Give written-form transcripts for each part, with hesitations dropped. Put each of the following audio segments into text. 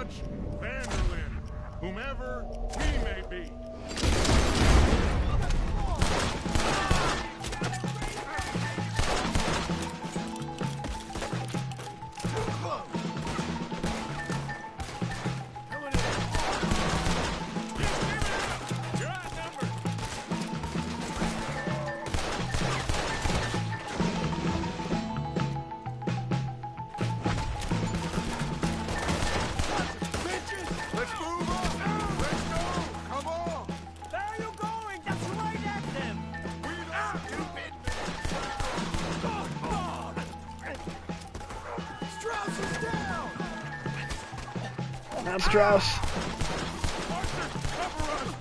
Dutch, Vanderlyn, whomever we may be. Not Strauss. Arthur, cover us!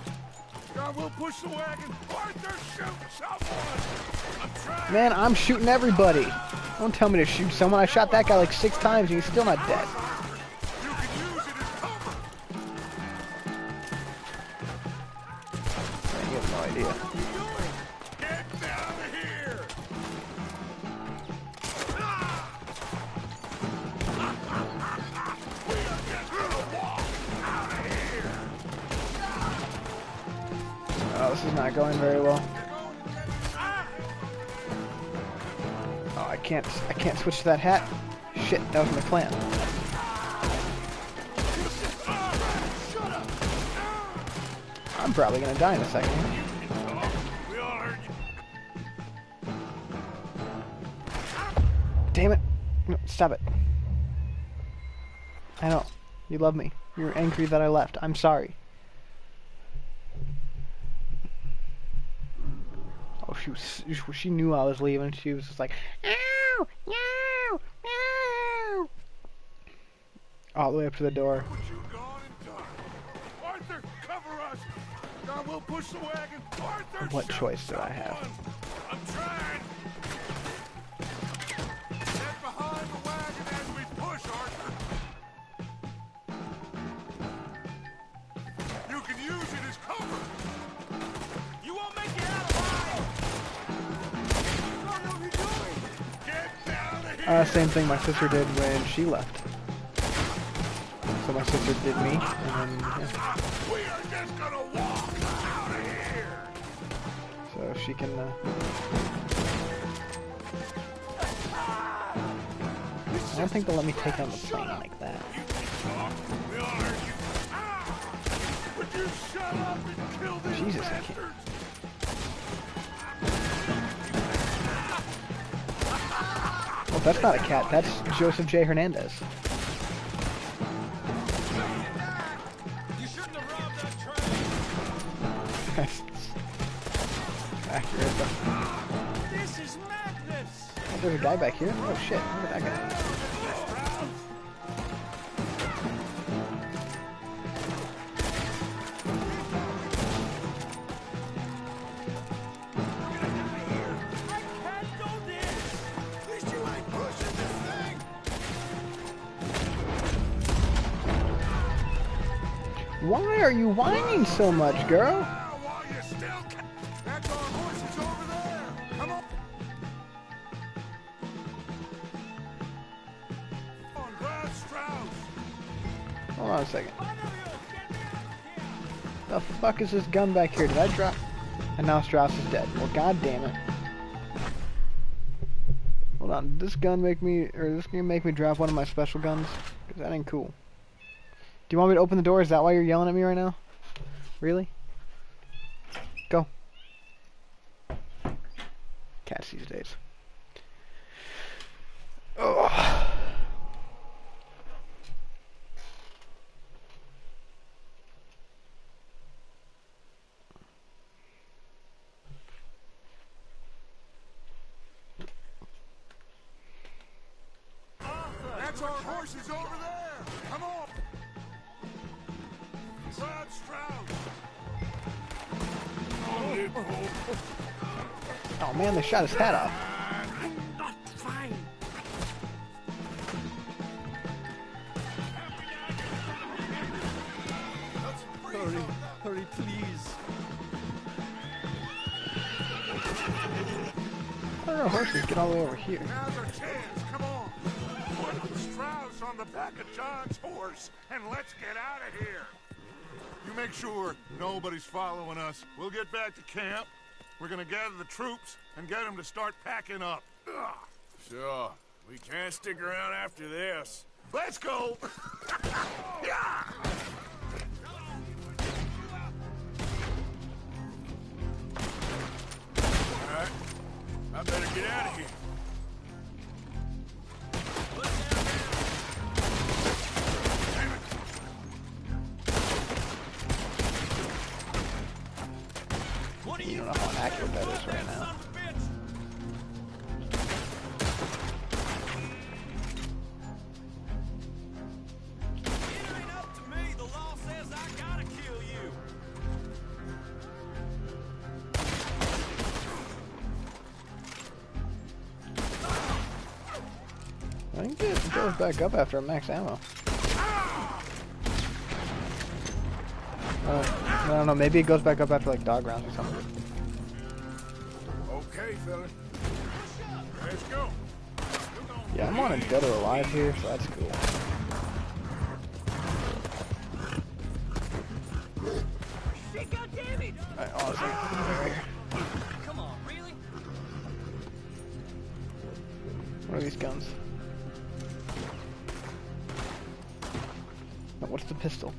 God will push the wagon. Arthur, shoot someone! I'm trying. Man, I'm shooting everybody. Don't tell me to shoot someone. I shot that guy like 6 times and he's still not dead. You can use it as cover. You have no idea. What are you doing? Get down here! We are just gonna walk out of here. Oh, this is not going very well. Oh, I can't switch to that hat. Shit, that was my plan. I'm probably gonna die in a second. We all heard you. Damn it. No, stop it. I know. You love me. You're angry that I left. I'm sorry. Oh, she knew I was leaving. She was just like, "Ow! No! No!" All the way up to the door. What you gone and done? Arthur, cover us. God will push the wagon. Arthur, What shoot choice did I have? someone. I'm trying. Get behind the wagon as we push, Arthur. You can use it as cover. You won't make it out alive. You don't know what you're doing. Get down here. Same thing my sister did when she left. So my sister did me, and then, yeah. We are just gonna walk out of here. So she can, I don't think they'll let me take on the plane like that. You can talk. We all heard you. Would you shut up and kill these Jesus, I can't. bastards? Well, that's not a cat. That's Joseph J. Hernandez. You shouldn't have robbed that train. Accurate, but This is madness. oh, there's a guy back here. Oh shit, look at that guy. Why are you whining so much, girl? While you still can. That's our horses over there. Come on. Come on, grab Strauss. Hold on a second. The fuck is this gun back here? Did I drop? And now Strauss is dead. Well, god damn it. Hold on. Did this gun make me, or is this gonna make me drop one of my special guns? Because that ain't cool. Do you want me to open the door? Is that why you're yelling at me right now? Really? Go. Cats these days. Ugh. That's our horses over there. Come on. Grab Strauss. Oh man, they shot his hat off. I'm not fine. Hurry, please. I don't know, horses get all the way over here. Now's our chance. Come on. Strauss us on the back of John's horse, and let's get out of here. You make sure nobody's following us. We'll get back to camp. We're gonna gather the troops and get them to start packing up. Ugh. Sure. We can't stick around after this. Let's go! Yeah! Alright. I better get out of here. You don't know how accurate that is right now. It ain't up to me. The law says I gotta kill you. I think it goes back up after max ammo. I don't know, maybe it goes back up after like dog rounds or something. Okay, fella. Let's go. Yeah, I'm on a dead or alive here, so that's cool. Shit, goddammit! Alright, honestly, right here. Come on, really? What are these guns? Oh, what's the pistol?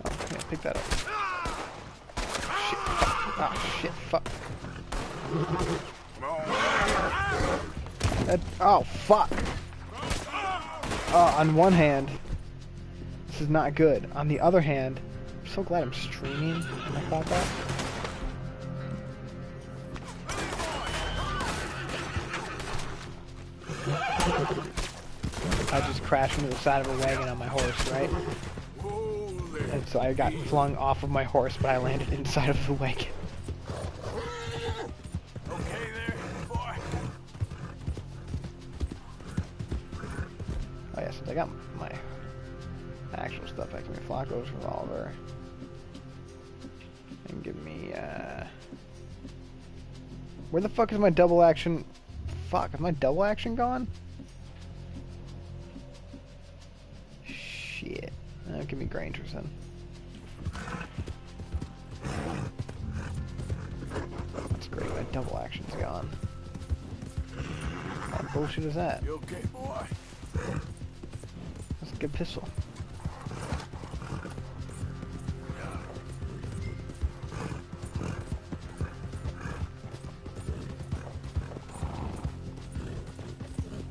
Oh, yeah, pick that up. Shit, fuck. Ah, shit, fuck. Oh, fuck. On one hand, this is not good. On the other hand, I'm so glad I'm streaming and I thought that. I just crashed into the side of a wagon on my horse, right? And so I got flung off of my horse, but I landed inside of the wagon. Okay there, boy. Oh yeah, since I got my actual stuff, I can give me Flacco's revolver. And give me, where the fuck is my double action? Fuck, is my double action gone? Shit. Give me Granger's then. That's great, my double action's gone. What bullshit is that? You okay, boy? That's a good pistol.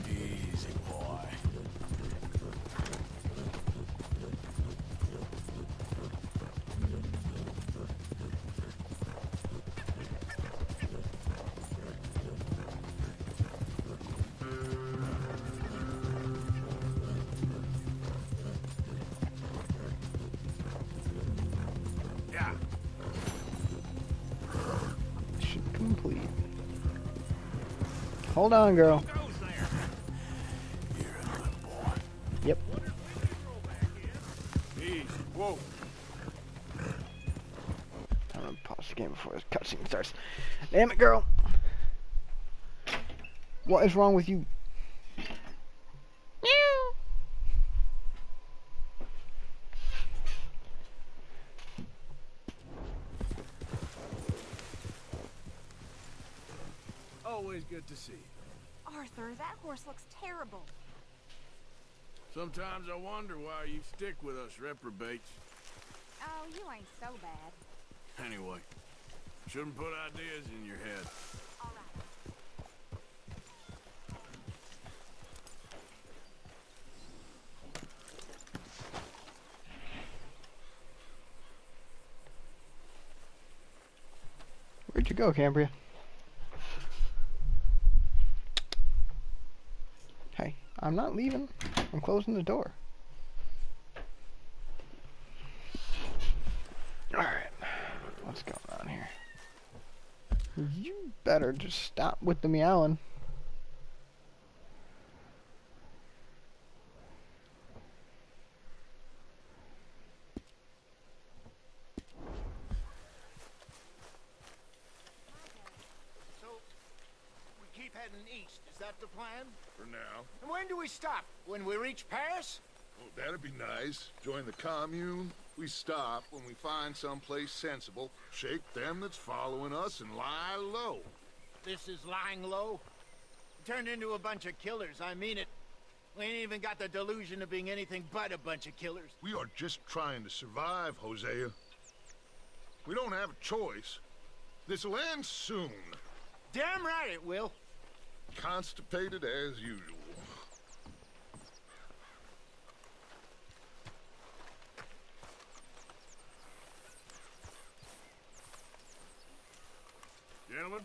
Easy, boy. Yeah. Mission complete. Hold on, girl. Goes there. You're a little boy. Yep. Easy. Whoa. I'm gonna pause the game before this cutscene starts. Damn it, girl. What is wrong with you? Always good to see you. Arthur, that horse looks terrible. Sometimes I wonder why you stick with us reprobates. Oh, you ain't so bad. Anyway, shouldn't put ideas in your head. All right. Where'd you go, Cambria? Hey, I'm not leaving. I'm closing the door. Alright. What's going on here? You better just stop with the meowing. So, we keep heading east. Is that the plan? For now. And when do we stop? When we reach Paris? Well, that'd be nice. Join the commune. We stop when we find someplace sensible, shake them that's following us, and lie low. This is lying low? We turned into a bunch of killers, I mean it. We ain't even got the delusion of being anything but a bunch of killers. We are just trying to survive, Hosea. We don't have a choice. This'll end soon. Damn right it will. Constipated as usual. Gentlemen,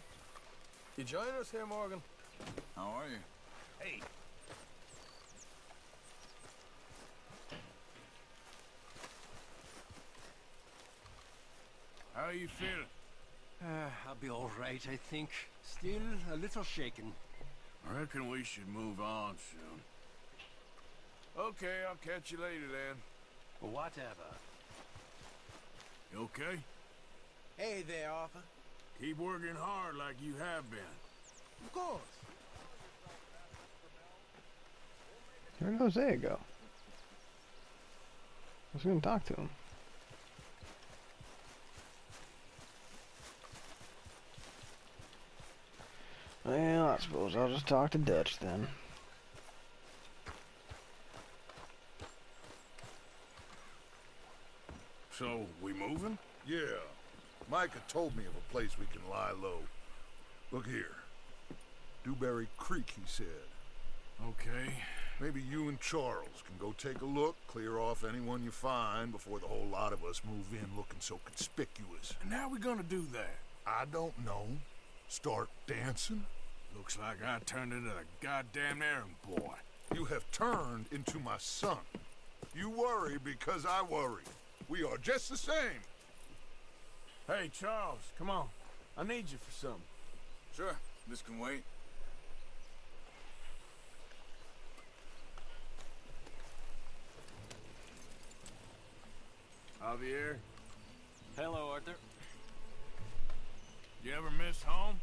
You join us here, Morgan? How are you? Hey. How are you feeling? I'll be all right, I think. Still a little shaken. I reckon we should move on soon. Okay, I'll catch you later then. Whatever. You okay? Hey there, Arthur. Keep working hard like you have been. Of course. Where did Hosea go? I was gonna talk to him. Well, I suppose I'll just talk to Dutch then. So, we moving? Yeah. Micah told me of a place we can lie low. Look here. Dewberry Creek, he said. Okay. Maybe you and Charles can go take a look, clear off anyone you find before the whole lot of us move in looking so conspicuous. And how we gonna do that? I don't know. Start dancing? Looks like I turned into the goddamn errand boy. You have turned into my son. You worry because I worry. We are just the same. Hey, Charles, come on. I need you for something. Sure, this can wait. Javier, Hello, Arthur. you ever miss home?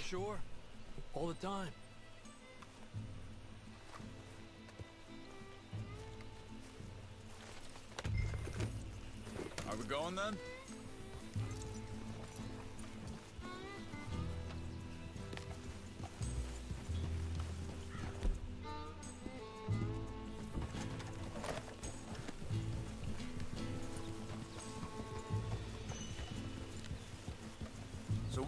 Sure. All the time. Are we going then? So,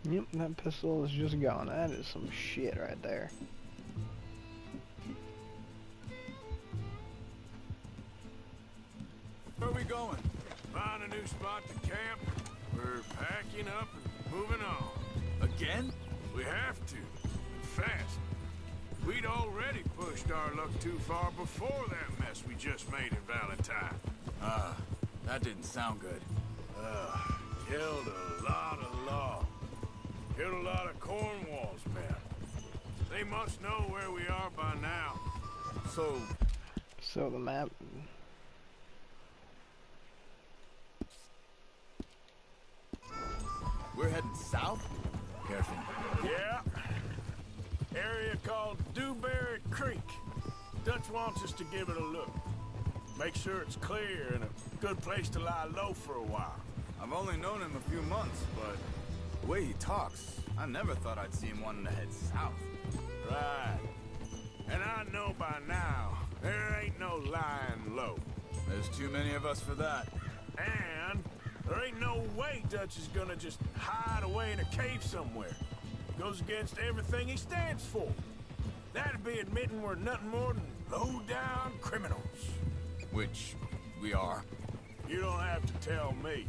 Yep, that pistol is just gone. That is some shit right there. where are we going? Find a new spot to camp. We're packing up and moving on. Again? We have to. And fast. We'd already pushed our luck too far before that mess we just made in Valentine. That didn't sound good. Killed a lot of law. Killed a lot of Cornwall's men. They must know where we are by now. So the map. We're heading south? Careful. Yeah. Area called Dewberry Creek. Dutch wants us to give it a look. Make sure it's clear and a good place to lie low for a while. I've only known him a few months, but the way he talks, I never thought I'd see him wanting to head south. Right. And I know by now, there ain't no lying low. There's too many of us for that. And there ain't no way Dutch is gonna just hide away in a cave somewhere. It goes against everything he stands for. That'd be admitting we're nothing more than low-down criminals. Which we are. You don't have to tell me.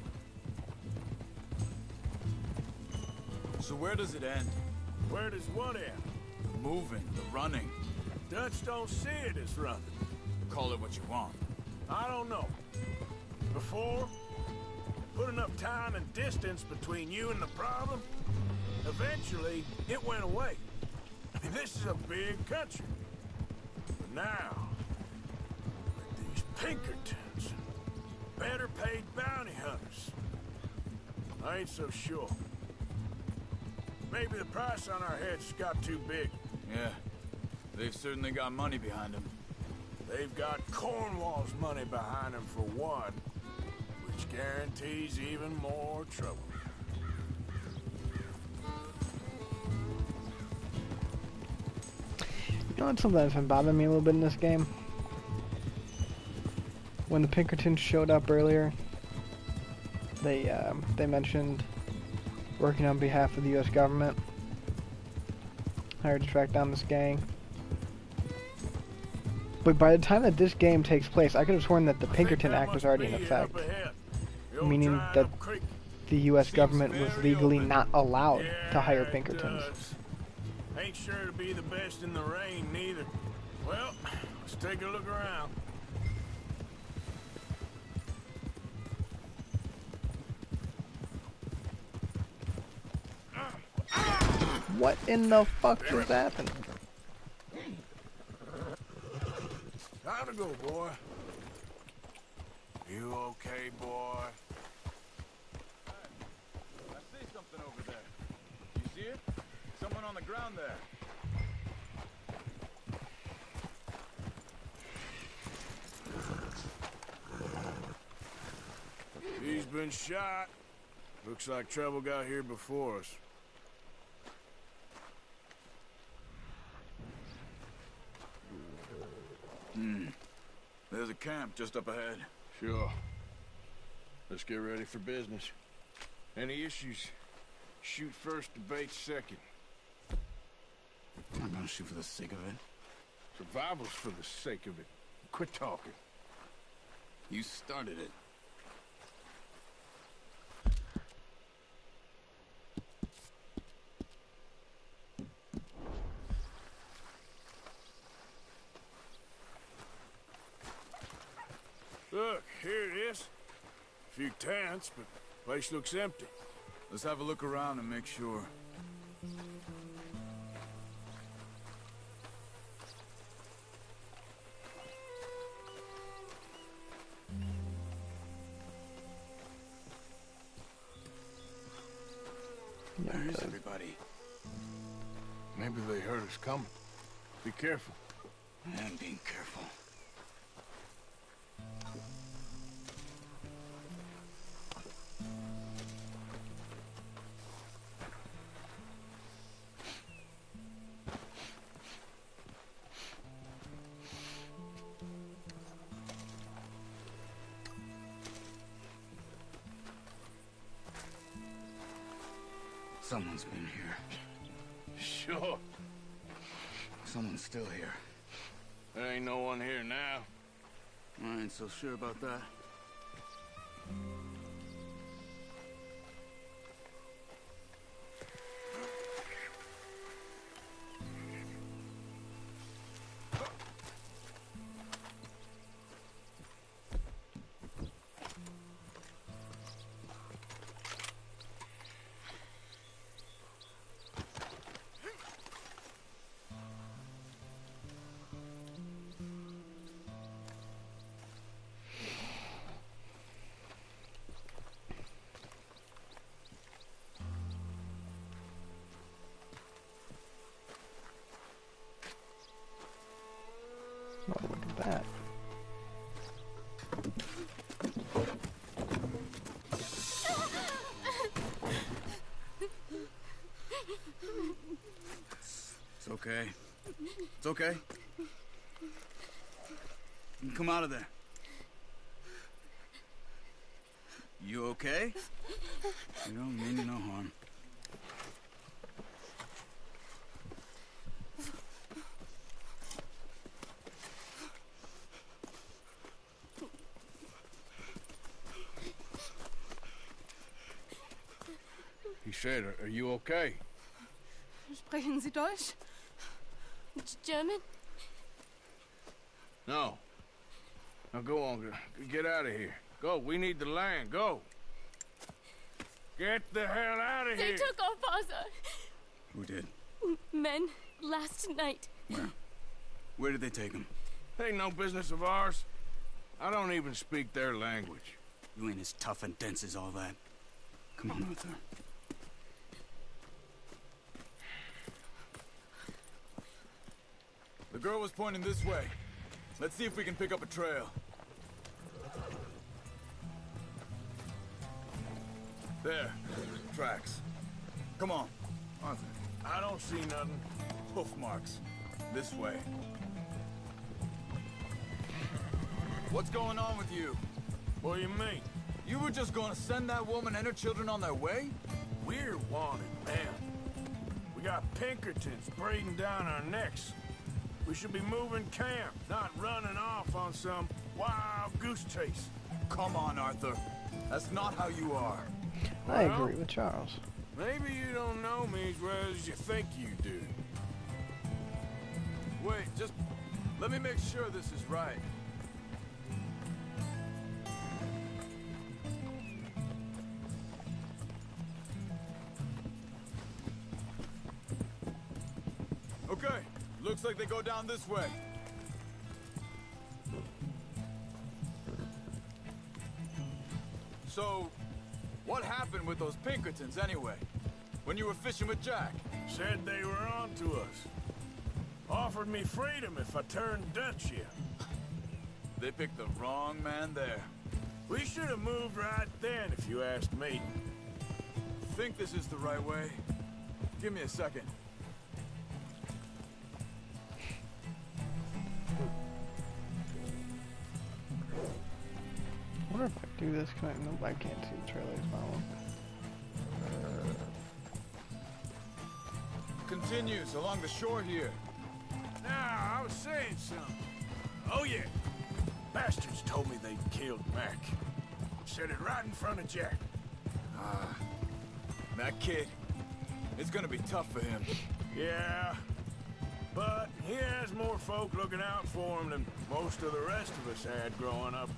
So where does it end? Where does what end? The moving, the running. Dutch don't see it as running. Call it what you want. I don't know. Before, put enough time and distance between you and the problem, eventually it went away. I mean, this is a big country. But now, with these Pinkertons, better paid bounty hunters. I ain't so sure. Maybe the price on our heads got too big. Yeah, they've certainly got money behind them. They've got Cornwall's money behind them for one, which guarantees even more trouble. You know what's something that's been bothering me a little bit in this game? When the Pinkertons showed up earlier, they mentioned working on behalf of the U.S. government, hired to track down this gang. But by the time that this game takes place, I could have sworn that the Pinkerton Act was already in effect, meaning that the U.S. government was legally not allowed to hire Pinkertons. Ain't sure to be the best in the rain, neither. Well, let's take a look around. What in the fuck just happened? Time to go, boy. You okay, boy? I see something over there. You see it? Someone on the ground there. He's been shot. Looks like trouble got here before us. There's a camp just up ahead. Sure. Let's get ready for business. Any issues? Shoot first, debate second. I'm not gonna shoot for the sake of it. Survival's for the sake of it. Quit talking. You started it. Look, here it is. A few tents, but the place looks empty. Let's have a look around and make sure. Where is everybody? Maybe they heard us coming. Be careful. I'm being careful. Someone's been here. Sure. Someone's still here. There ain't no one here now. I ain't so sure about that. Oh, look at that. It's okay. It's okay. You can come out of there. You okay? You don't mean you no harm. He said, are you okay? Sprechen Sie Deutsch? German? No. Now go on, get out of here. Go, we need the land, go. Get the hell out of They here. took our father. Who did? Men, last night. Where? Where did they take him? Ain't no business of ours. I don't even speak their language. You ain't as tough and dense as all that. Come on, Arthur. The girl was pointing this way. Let's see if we can pick up a trail. There. Tracks. Come on, Arthur. I don't see nothing. Hoof marks. This way. What's going on with you? What do you mean? You were just gonna send that woman and her children on their way? We're wanted, man. We got Pinkertons breathing down our necks. We should be moving camp, not running off on some wild goose chase. Come on, Arthur. That's not how you are. I agree with Charles. Maybe you don't know me as well as you think you do. Wait, just let me make sure this is right. Okay, looks like they go down this way. So, what happened with those Pinkertons anyway? When you were fishing with Jack? Said they were on to us. Offered me freedom if I turned Dutch here. They picked the wrong man there. We should have moved right then, if you asked me. Think this is the right way? Give me a second. I wonder if I do this, can I? Nope, I can't see the trailers. Continues along the shore here. Now, I was saying something. Oh, yeah. Bastards told me they'd killed Mac. Said it right in front of Jack. That kid, it's gonna be tough for him. Yeah. But he has more folk looking out for him than most of the rest of us had growing up.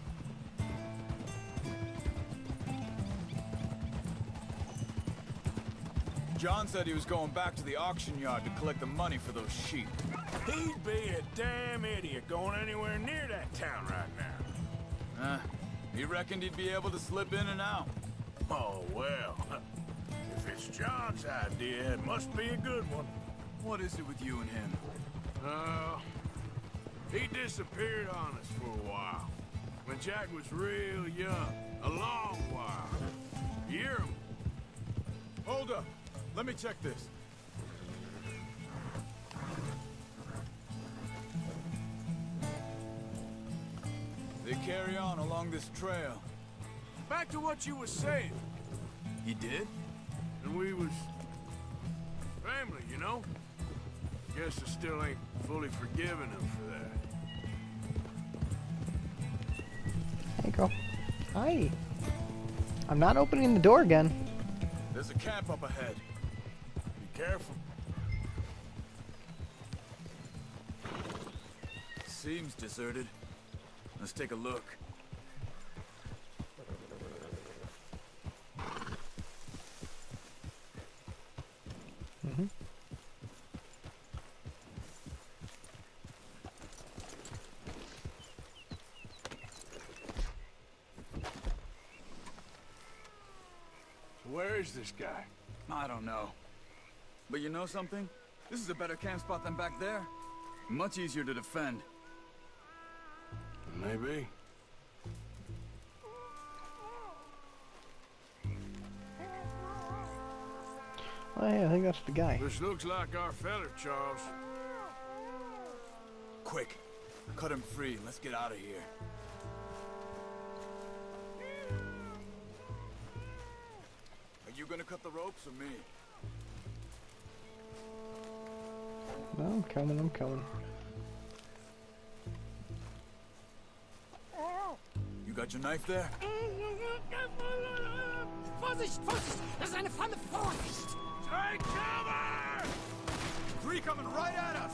John said he was going back to the auction yard to collect the money for those sheep. He'd be a damn idiot going anywhere near that town right now. He reckoned he'd be able to slip in and out. Oh, well. If it's John's idea, it must be a good one. What is it with you and him? He disappeared on us for a while. When Jack was real young. A long while. You hear him? Hold up. Let me check this. They carry on along this trail. Back to what you was saying. He did? And we was... family, you know? Guess I still ain't fully forgiven him for that. Hey, girl. Hi. I'm not opening the door again. There's a camp up ahead. Be careful. Seems deserted. Let's take a look. Where is this guy? I don't know. But you know something? This is a better camp spot than back there. Much easier to defend. Maybe. Oh yeah, I think that's the guy. This looks like our feller, Charles. Quick, cut him free. Let's get out of here. Are you gonna cut the ropes or me? No, I'm coming, I'm coming. You got your knife there? Vorsicht, Vorsicht! Das ist eine Falle! Vorsicht! Take cover! Three coming right at us!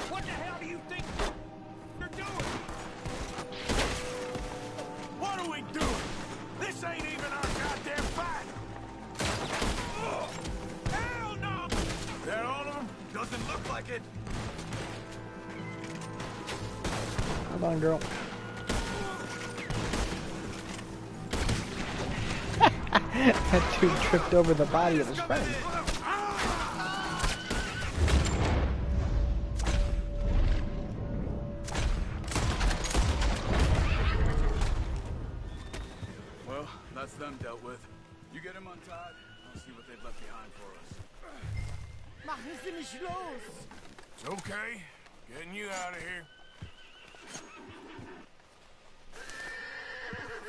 What the hell do you think you're doing? What are we doing? This ain't even our goddamn fight! Oh, hell no! They're all of them? Doesn't look like it. Hold on, girl. That dude tripped over the body of his friend. Well, that's them dealt with. You get him untied, I'll see what they've left behind for us. Machen Sie mich los! It's okay. Getting you out of here.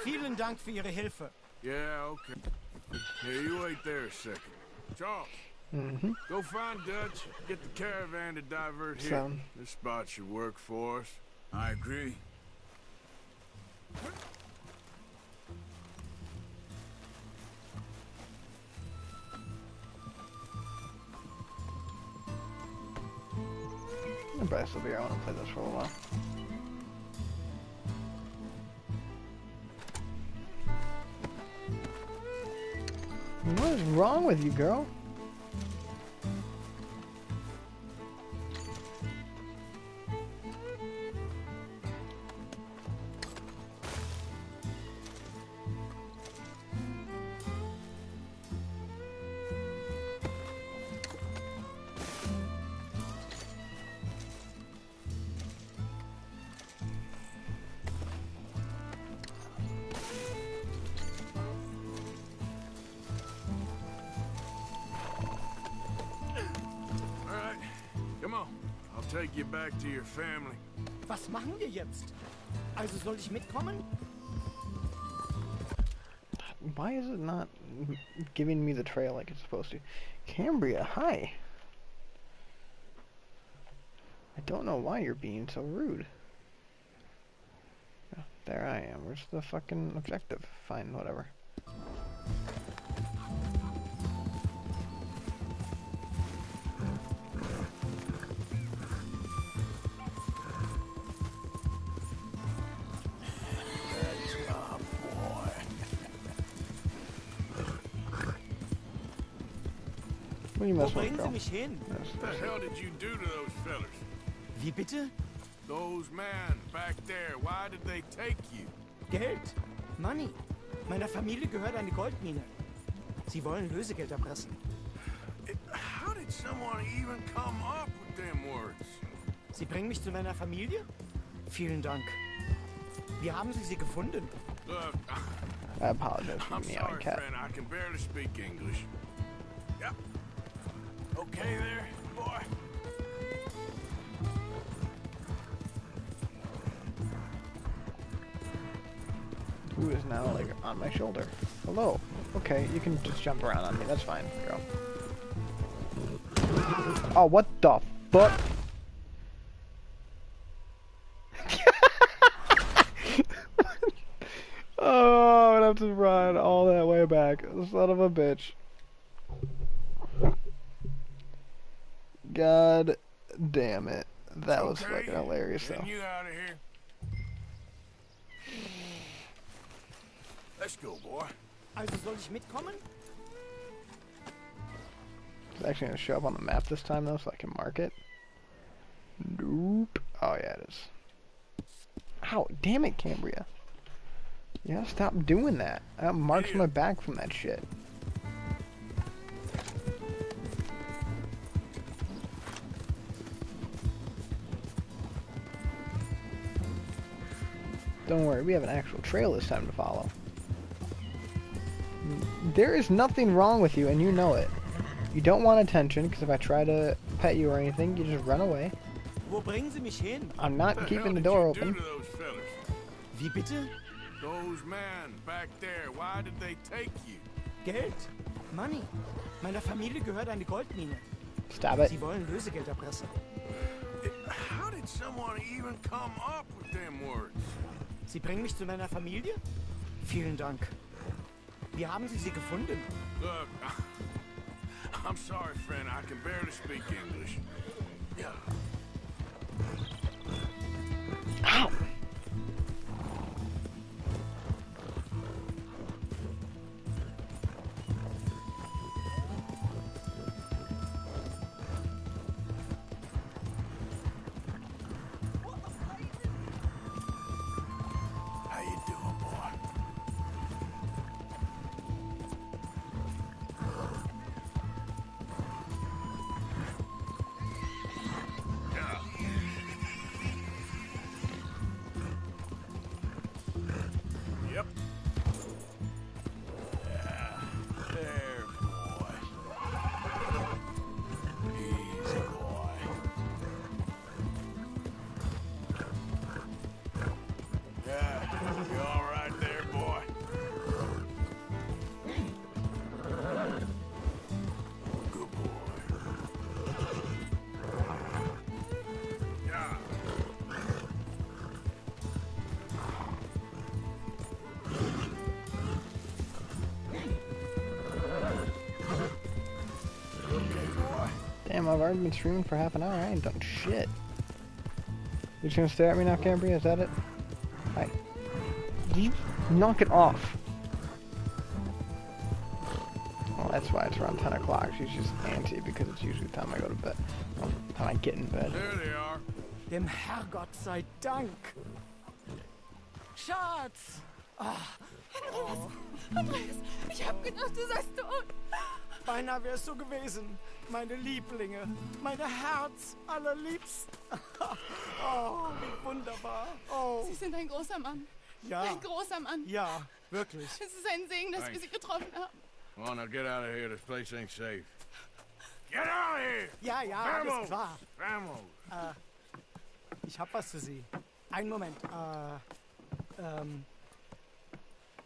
Vielen Dank für Ihre Hilfe. Yeah, okay. Here, you wait there a second. Charles, go find Dutch. Get the caravan to divert here. So, This spot should work for us. I agree. I'll probably still be here. I want to play this for a little while. What is wrong with you, girl? Take you back to your family. Was machen wir jetzt? Also soll ich mitkommen? Why is it not giving me the trail like it's supposed to? Cambria, hi. I don't know why you're being so rude. Oh, there I am. Where's the fucking objective? Fine, whatever. What do you Wo mess with, bringen Sie girl? mich hin? What the hell did you do to those fellers? Wie bitte? Those men back there, why did they take you? Geld. Money. Meiner Familie gehört eine Goldmine. Sie wollen Lösegeld erpressen. How did someone even come up with them words? Sie bringen mich zu meiner Familie? Vielen Dank. Wie haben Sie sie gefunden? Look, I apologize for I'm the meowing sorry, cat. friend. I can barely speak English. Yep. Okay there, boy. Who is now, like, on my shoulder? Hello. Okay, you can just jump around on me. That's fine, girl. Oh, what the fuck? Oh, I'd have to run all that way back. Son of a bitch. God damn it. That was Okay, fucking hilarious, though. getting you out of here. Let's go, boy. Also soll ich mitkommen? It's actually gonna show up on the map this time, though, so I can mark it. Nope. Oh, yeah, it is. Ow, damn it, Cambria. You gotta stop doing that. I got marks on my back from that shit. Don't worry, we have an actual trail this time to follow. There is nothing wrong with you, and you know it. You don't want attention, because if I try to pet you or anything, you just run away. Wo bringen Sie mich hin? I'm not What keeping the the door hell did you open. do to those fellers? Wie bitte? Those men back there, why did they take you? Geld. Money. Meiner Familie gehört eine Goldmine. Stab it. Sie wollen Lösegeld erpressen. How did someone even come up with them words? Sie bringen mich zu meiner Familie? Vielen Dank. Wie haben Sie sie gefunden? Look, I'm sorry, friend. I can barely speak English. Yeah. Ow! How you doing, boy? Damn, I've already been streaming for half an hour. I ain't done shit. You just gonna stare at me now, Cambria? Is that it? Hi. You knock it off. Well, that's why it's around 10 o'clock. She's just antsy because it's usually the time I go to bed. Well, the time I get in bed. There they are. Dem Herrgott sei Dank. Schatz! Andreas, ich hab gedacht, du seist tot. Beinahe wär's so gewesen. Meine Lieblinge, meine Herz allerliebst. Oh, wie wunderbar. Oh. Sie sind ein großer Mann. Ja. Ein großer Mann. Ja, wirklich. Es ist ein Segen, dass wir Sie getroffen haben. Come on, now get out of here. This place ain't safe. Get out of here! Ja, ja, alles klar. Vamos! Ich hab was für Sie. Einen Moment.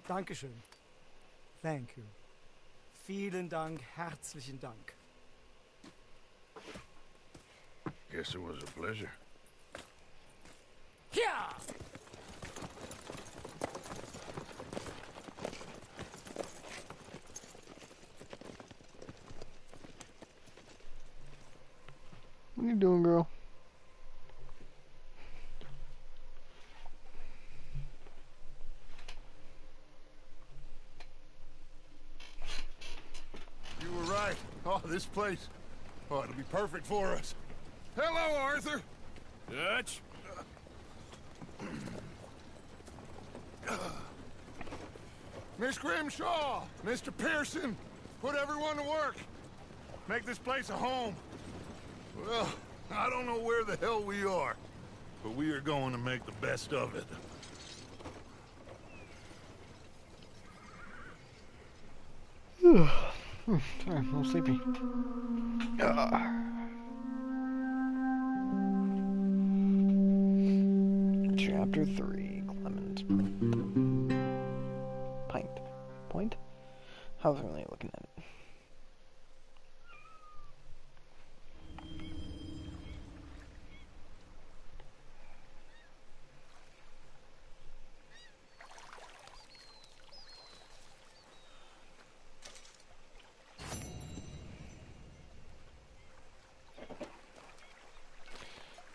Dankeschön. Thank you. Vielen Dank, herzlichen Dank. Guess it was a pleasure. Ja! What are you doing, girl? You were right. Oh, this place. Oh, it'll be perfect for us. Hello, Arthur. Dutch? Miss Grimshaw, Mr. Pearson, put everyone to work. Make this place a home. Well, I don't know where the hell we are, but we are going to make the best of it. Sorry, I'm a little sleepy. Chapter 3, Clemens. Point? How's it really looking at it?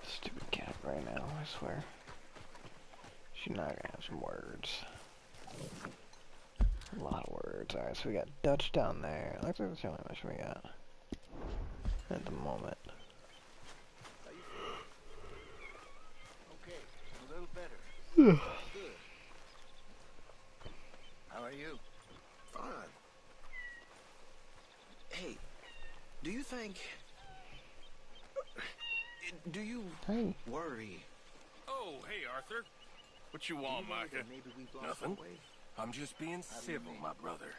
Stupid cat right now, I swear. She's not gonna have some words. A lot of words. Alright, so we got Dutch down there. Looks like that's the only mission we got at the moment. Okay, a little better. Good. How are you? Fine. Hey, do you think... Do you Hey. worry? Oh, hey, Arthur. What you want, Micah? Maybe we've lost Nothing. our way? I'm just being civil, my brother.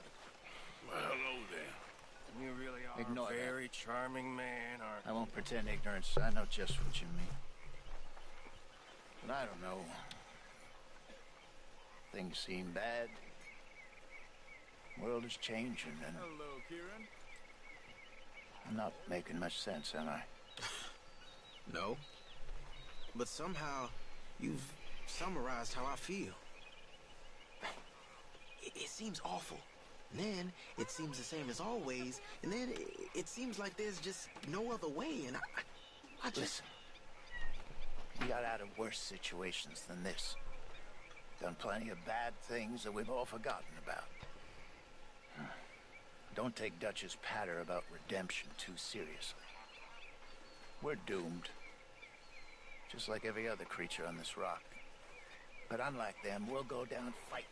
Well, hello then. You really are Ignore a that. very charming man, aren't I won't pretend ignorance. I know just what you mean. But I don't know. Things seem bad. World is changing, and Hello, Kieran. I'm not making much sense, am I? No. But somehow, you've summarized how I feel. It seems awful. And then, it seems the same as always. And then, it seems like there's just no other way. And I just... Listen. We got out of worse situations than this. Done plenty of bad things that we've all forgotten about. Don't take Dutch's patter about redemption too seriously. We're doomed. Just like every other creature on this rock. But unlike them, we'll go down fighting.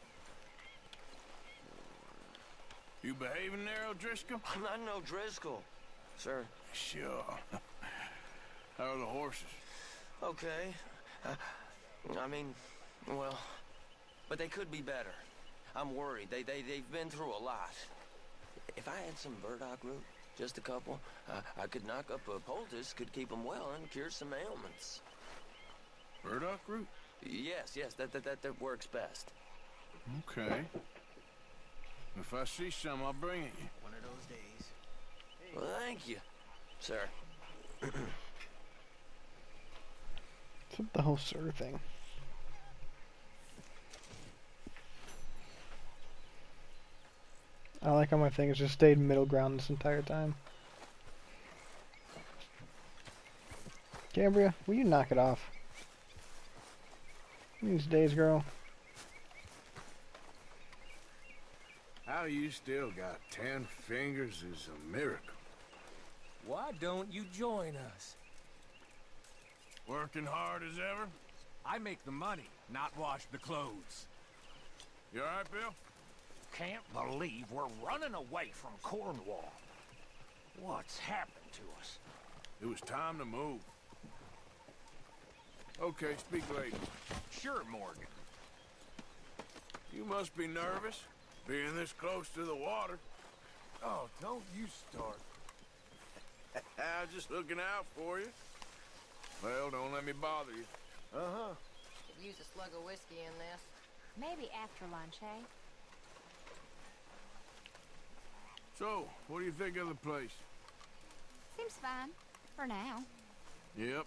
You behaving there, O'Driscoll? I'm not no Driscoll, sir. Sure. How are the horses? Okay. I mean, well, but they could be better. I'm worried. They've been through a lot. If I had some burdock root, just a couple, I could knock up a poultice, could keep them well, and cure some ailments. Burdock root? Yes, that works best. Okay. If I see some, I'll bring it you. One of those days. Well, thank you, sir. What's up the whole sir thing? I like how my thing has just stayed middle ground this entire time. Cambria, will you knock it off? These days, girl. How you still got 10 fingers is a miracle. Why don't you join us? Working hard as ever? I make the money, not wash the clothes. You alright, Bill? Can't believe we're running away from Cornwall. What's happened to us? It was time to move. Okay, speak later. Sure, Morgan. You must be nervous, being this close to the water. Oh, don't you start. I'm just looking out for you. Well, don't let me bother you. Uh-huh. Could use a slug of whiskey in this. Maybe after lunch, eh? So, what do you think of the place? Seems fine. For now. Yep.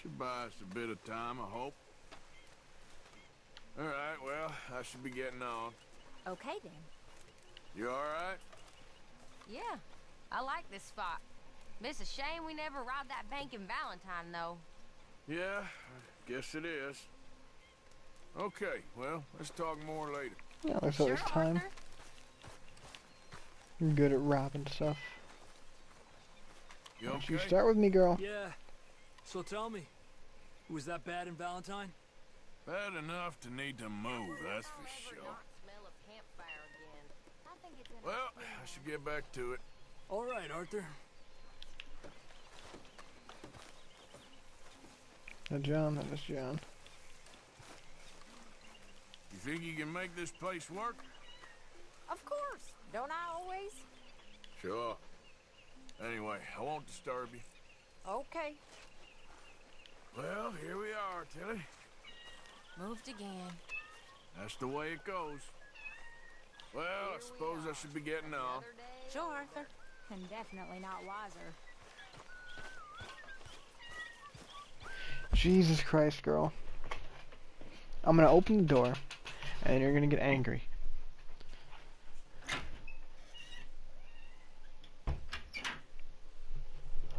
Should buy us a bit of time, I hope. Alright, well, I should be getting on. Okay, then. You alright? Yeah, I like this spot. It's a shame we never robbed that bank in Valentine, though. Yeah, I guess it is. Okay, well, let's talk more later. Yeah, there's always time. Arthur? You're good at robbing stuff. You Why don't you okay? start with me, girl? Yeah. So tell me, was that bad in Valentine? Bad enough to need to move, that's for sure. Smell of campfire again. I think it's in Well, I should get back to it. All right, Arthur. John, that is John. You think you can make this place work? Of course. Don't I always? Sure. Anyway, I won't disturb you. Okay. Well, here we are, Tilly. Moved again. That's the way it goes. Well, I suppose I should be getting on. Sure, Arthur. And definitely not wiser. Jesus Christ, girl. I'm gonna open the door, and you're gonna get angry.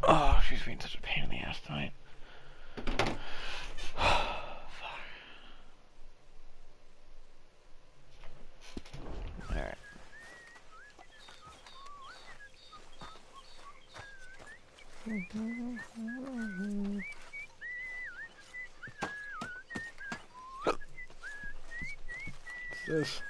Oh, she's being such a pain in the ass tonight. Alright. What's this?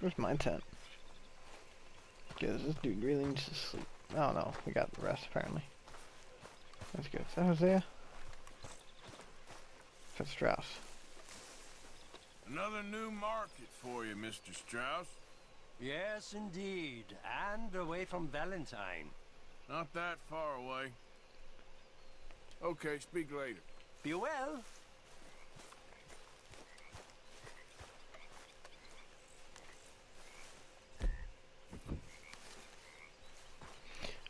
Where's my tent? Because this dude really needs to sleep. Oh no, we got the rest apparently. That's good. Is that Hosea? That's Strauss. Another new market for you, Mr. Strauss. Yes, indeed. And away from Valentine. Not that far away. Okay, speak later. Be well.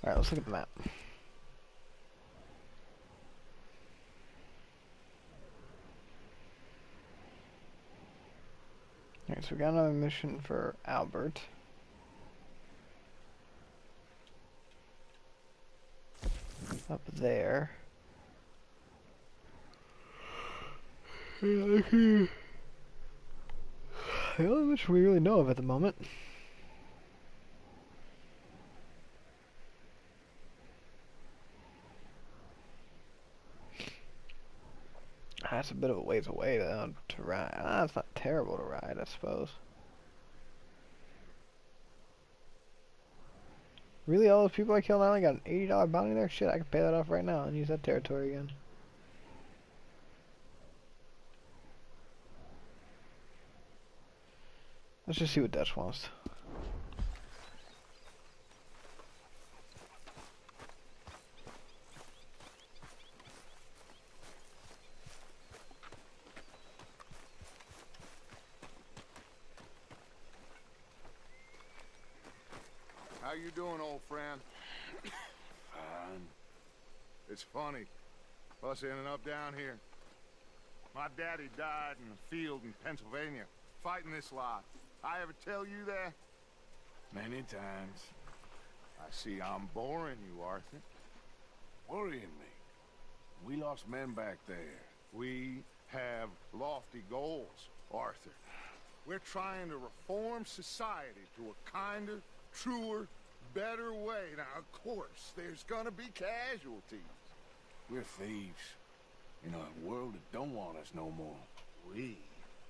Alright, let's look at the map. Alright, so we got another mission for Albert. Up there. The only mission we really know of at the moment. That's a bit of a ways away to ride. It's not terrible to ride, I suppose. Really, all those people I killed, I only got an $80 bounty there? Shit, I can pay that off right now and use that territory again. Let's just see what Dutch wants. How you doing, old friend? Fine. It's funny, us ending up down here. My daddy died in a field in Pennsylvania, fighting this lot. I ever tell you that? Many times. I see I'm boring you, Arthur. Worrying me. We lost men back there. We have lofty goals, Arthur. We're trying to reform society to a kinder, truer, better way. Now, of course, there's gonna be casualties. We're thieves. In a world that don't want us no more. We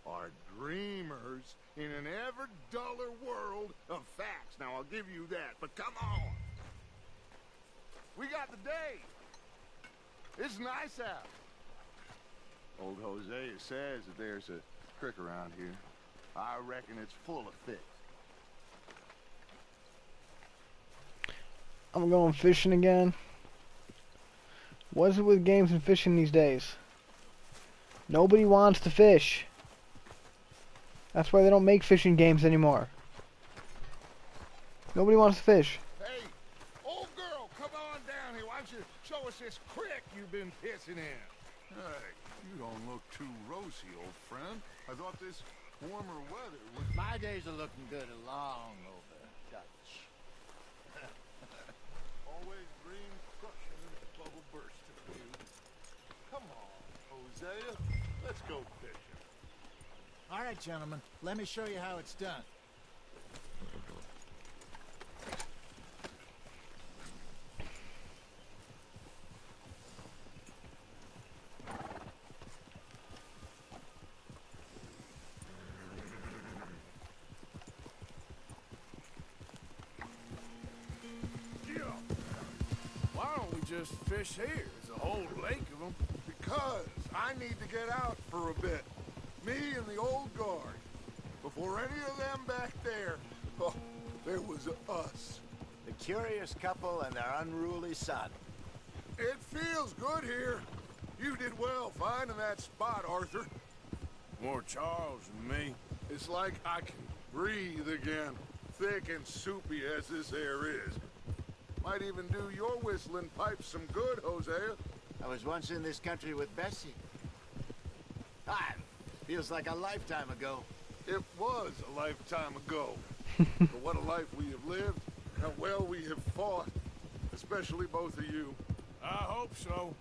are dreamers in an ever duller world of facts. Now, I'll give you that, but come on. We got the day. It's nice out. Old Hosea says that there's a creek around here. I reckon it's full of fish. I'm going fishing again. What is it with games and fishing these days? Nobody wants to fish. That's why they don't make fishing games anymore. Nobody wants to fish. Hey, old girl, come on down here. Why don't you show us this creek you've been pissing in? Hey, you don't look too rosy, old friend. I thought this warmer weather would... My days are looking good along over, Dutch. Always dream crushing and bubble bursting, dude. Come on, Hosea. Let's go fishing. All right, gentlemen. Let me show you how it's done. Why don't we just fish here? There's a whole lake of them. Because I need to get out for a bit. Me and the old guard. Before any of them back there, oh, there was us. The curious couple and their unruly son. It feels good here. You did well finding that spot, Arthur. More Charles than me. It's like I can breathe again, thick and soupy as this air is. Might even do your whistling pipes some good, Hosea. I was once in this country with Bessie. Feels like a lifetime ago. It was a lifetime ago. But what a life we have lived, how well we have fought, especially both of you. I hope so.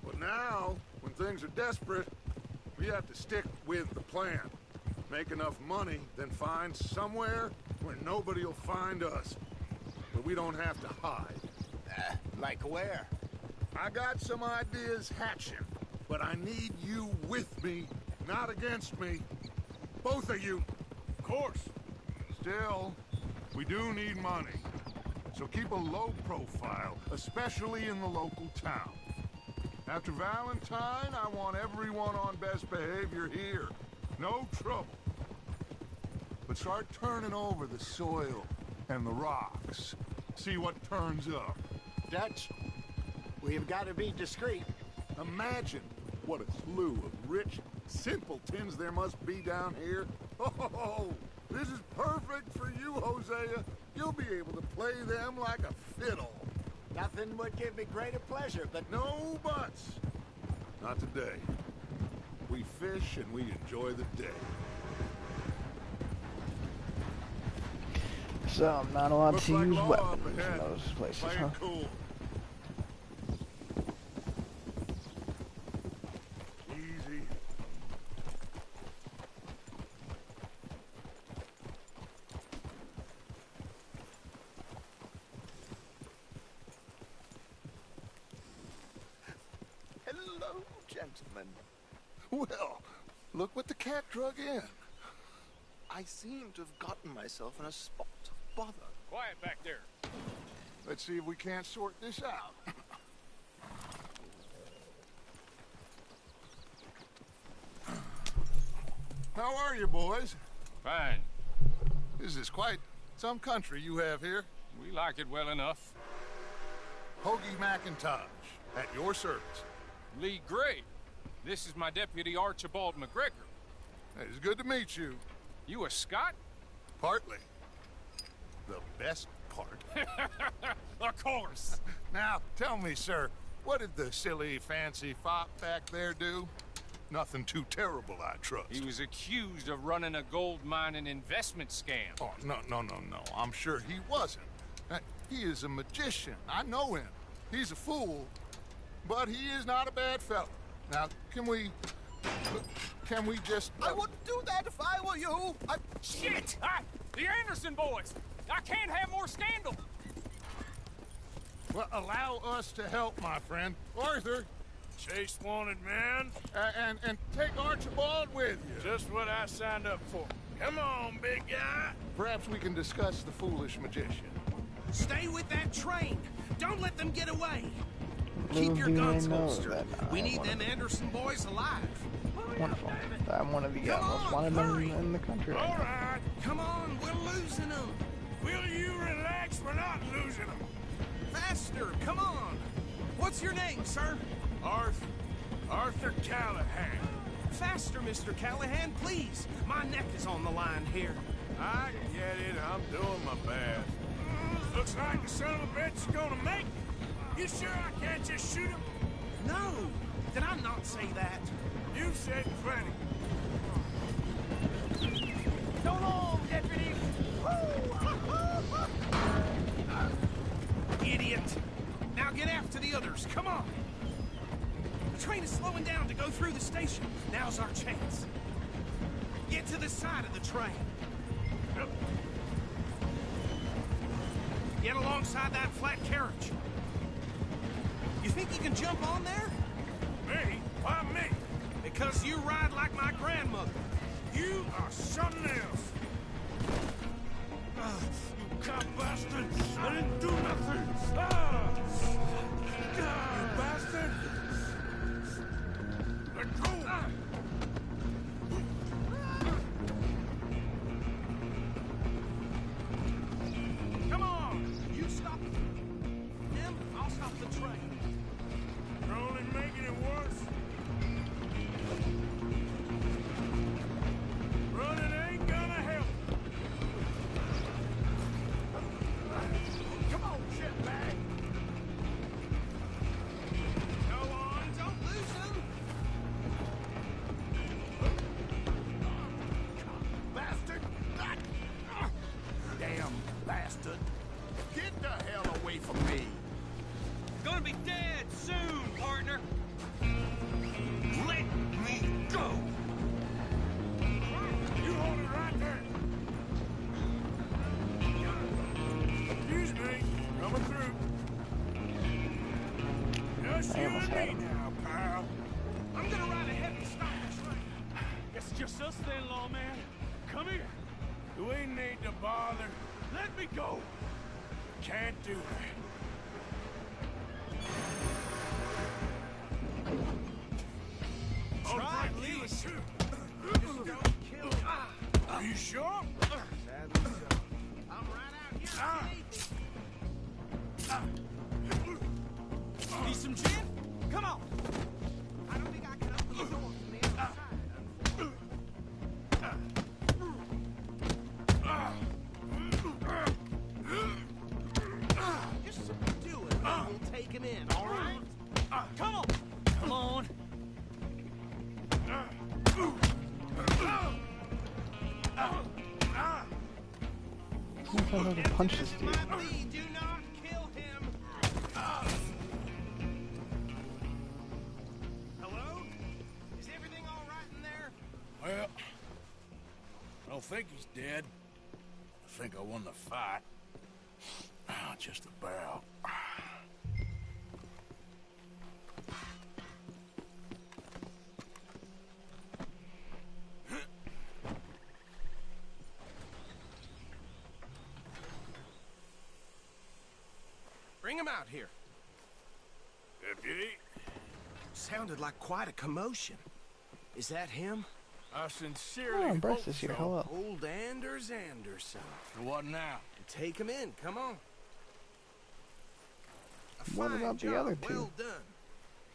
But now, when things are desperate, we have to stick with the plan. Make enough money, then find somewhere where nobody will find us. But we don't have to hide. Like where? I got some ideas hatching, but I need you with me, not against me. Both of you. Of course. Still, we do need money. So keep a low profile, especially in the local town. After Valentine, I want everyone on best behavior here. No trouble. But start turning over the soil and the rocks. See what turns up. Dutch, we've got to be discreet. Imagine what a slew of rich simpletons there must be down here. Oh, this is perfect for you, Hosea. You'll be able to play them like a fiddle. Nothing would give me greater pleasure, but... No buts. Not today. We fish and we enjoy the day. So I'm not allowed Looks to like use law weapons up in ahead. those places, Play it huh? cool. Easy. Hello, gentlemen. Well, look what the cat drug in. I seem to have gotten myself in a spot of bother. Quiet back there. Let's see if we can't sort this out. How are you, boys? Fine. This is quite some country you have here. We like it well enough. Hoagie McIntosh, at your service. Lee Gray. This is my deputy Archibald McGregor. It's good to meet you. You a Scot? Partly. The best part. Of course. Now, tell me, sir, what did the silly, fancy fop back there do? Nothing too terrible, I trust. He was accused of running a gold mining investment scam. Oh, no. I'm sure he wasn't. He is a magician. I know him. He's a fool, but he is not a bad fellow. Now, can we just... I wouldn't do that if I were you. Shit! The Anderson boys! I can't have more scandal! Well, allow us to help, my friend. Arthur! Chase wanted man. And take Archibald with you. Just what I signed up for. Come on, big guy. Perhaps we can discuss the foolish magician. Stay with that train. Don't let them get away. Little Keep your do guns they know holstered. that We need them Anderson boys alive. Wonderful. I'm one of the most wanted men in the country. All right. Come on, we're losing them. Will you relax? We're not losing them. Faster, come on. What's your name, sir? Arthur Callahan. Faster, Mr. Callahan, please. My neck is on the line here. I get it. I'm doing my best. Looks like the son of a bitch is gonna make it. You sure I can't just shoot him? No. Did I not say that? You said plenty. So long, deputy. Idiot. Now get after the others. Come on. The train is slowing down to go through the station. Now's our chance. Get to the side of the train. Get alongside that flat carriage. You think you can jump on there? Me? Why me? Because you ride like my grandmother. You are something else. You cop bastard! I didn't do nothing! You bastard! Let go! Come on! You stop him, I'll stop the train. You're only making it worse. Running ain't gonna help. Come on, shitbag! Go on, don't lose him! Bastard! Damn bastard! Get the hell away from me! Gonna be dead soon, partner! Let me go! You hold it right there! Excuse me, coming through. Just you and me now, pal. I'm gonna ride ahead and stop the train. It's just us then, lawman. Come here. We need to bother. Let me go. Can't do that. Try, Lee. Just don't kill him. Are you sure? Sadly so. I'm right out here. Need some gin? Come on. I don't think I can open the door from the other side. Just do it. We'll take him in, all right? Come on. Come on. I don't know to punch this dude. Do not kill him. Hello? Is everything all right in there? Well, I don't think he's dead. I think I won the fight. Just about. Bring him out here. Deputy? Sounded like quite a commotion. Is that him? I sincerely Oh, Bryce hope is here. so. Hello. Old Anders Anderson. What now? Take him in. Come on. A What fine about the job, other two? well done.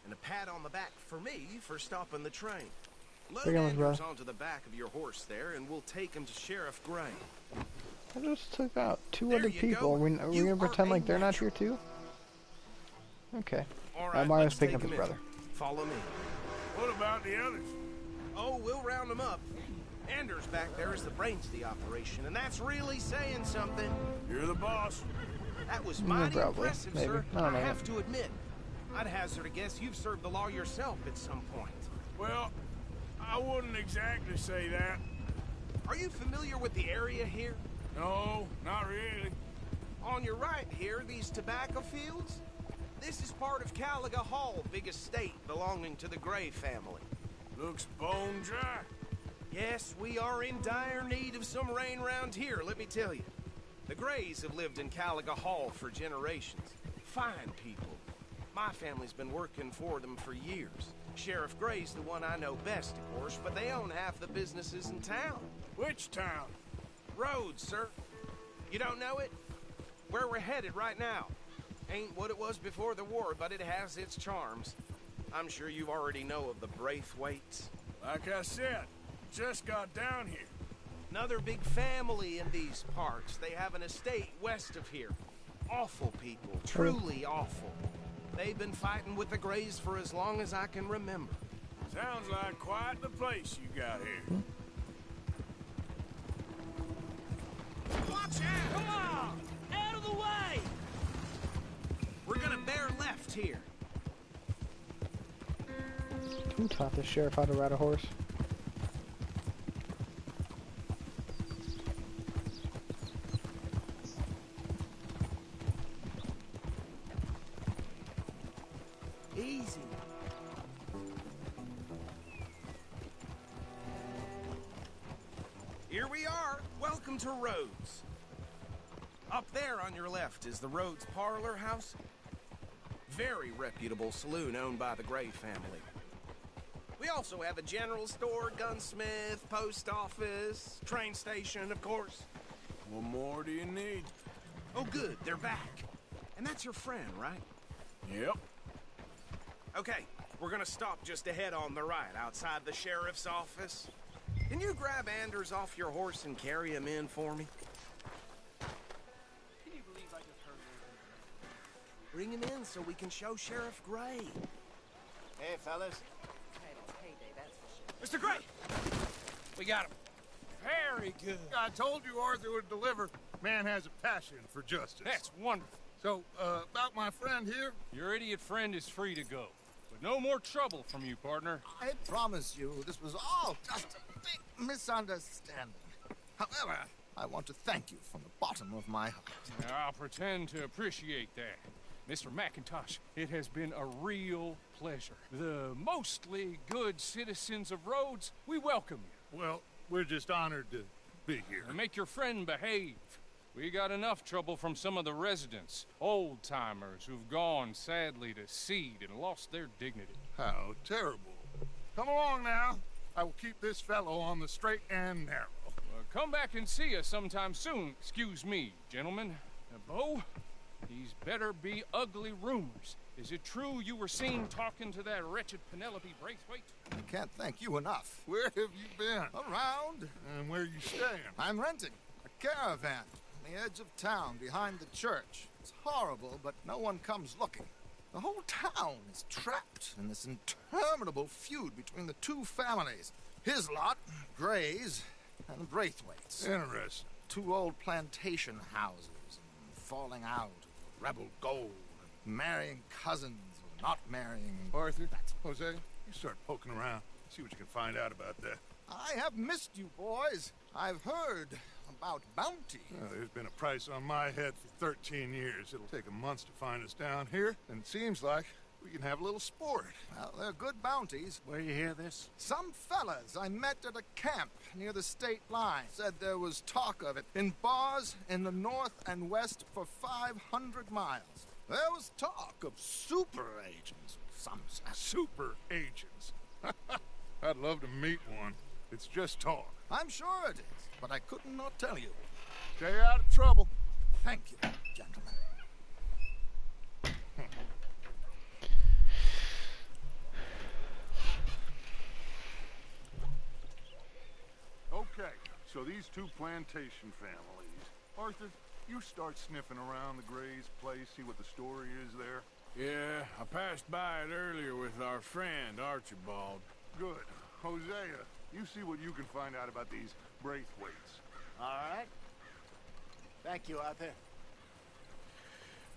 And a pat on the back for me for stopping the train. Load Bring him, Anders bro. onto the back of your horse there, and we'll take him to Sheriff Gray. I just took out two There other you people. go. Are we You gonna are pretend a like they're not natural. here too? Okay. All right, Mario's let's picking take up his him in. brother. Follow me. What about the others? Oh, we'll round them up. Anders back there is the brains of the operation, and that's really saying something. You're the boss. That was mighty probably. impressive, Maybe. sir. I don't know. I have to admit. I'd hazard a guess you've served the law yourself at some point. Well, I wouldn't exactly say that. Are you familiar with the area here? No, not really. On your right here, these tobacco fields? This is part of Caliga Hall, big estate belonging to the Gray family. Looks bone dry. Yes, we are in dire need of some rain round here, let me tell you. The Grays have lived in Caliga Hall for generations. Fine people. My family's been working for them for years. Sheriff Gray's the one I know best, of course, but they own half the businesses in town. Which town? Rhodes, sir. You don't know it? Where we're headed right now. Ain't what it was before the war, but it has its charms. I'm sure you already know of the Braithwaites. Like I said, just got down here. Another big family in these parts. They have an estate west of here. Awful people, truly awful. They've been fighting with the Grays for as long as I can remember. Sounds like quite the place you got here. Watch out! Come on! Out of the way! We're gonna bear left here. Who taught the sheriff how to ride a horse? Easy. Here we are. Welcome to Rhodes. Up there on your left is the Rhodes Parlor House. Very reputable saloon owned by the Gray family. We also have a general store, gunsmith, post office, train station, of course. What more do you need? Oh, good. They're back. And that's your friend, right? Yep. Okay, we're gonna stop just ahead on the right, outside the sheriff's office. Can you grab Anders off your horse and carry him in for me? Can you believe I just heard those? Bring him in so we can show Sheriff Gray. Hey, fellas. Mr. Gray! We got him. Very good. I told you Arthur would deliver. Man has a passion for justice. That's wonderful. So, about my friend here? Your idiot friend is free to go. But no more trouble from you, partner. I promise you, this was all just a big misunderstanding. However, I want to thank you from the bottom of my heart. I'll pretend to appreciate that. Mr. McIntosh, it has been a real pleasure. The mostly good citizens of Rhodes, we welcome you. Well, we're just honored to be here. And make your friend behave. We got enough trouble from some of the residents, old-timers who've gone, sadly, to seed and lost their dignity. How terrible. Come along now. I will keep this fellow on the straight and narrow. Come back and see us sometime soon. Excuse me, gentlemen. Bo, these better be ugly rumors. Is it true you were seen talking to that wretched Penelope Braithwaite? I can't thank you enough. Where have you been? Around. And where are you staying? I'm renting a caravan on the edge of town behind the church. It's horrible, but no one comes looking. The whole town is trapped in this interminable feud between the two families. His lot, Gray's, and the Braithwaites. Interesting. Two old plantation houses, and falling out of rebel gold, and marrying cousins or not marrying. Arthur, Jose, you start poking around. See what you can find out about that. I have missed you, boys. I've heard about bounty. Well, there's been a price on my head for 13 years. It'll take a month to find us down here, and it seems like we can have a little sport. Well, they're good bounties. Where you hear this? Some fellas I met at a camp near the state line said there was talk of it in bars in the north and west for 500 miles. There was talk of super agents, some said. Super agents. I'd love to meet one. It's just talk. I'm sure it is, but I could not tell you. Stay out of trouble. Thank you, gentlemen. Okay, so these two plantation families. Arthur, you start sniffing around the Gray's place, see what the story is there. Yeah, I passed by it earlier with our friend, Archibald. Good. Hosea, you see what you can find out about these Braithwaites. All right. Thank you, Arthur.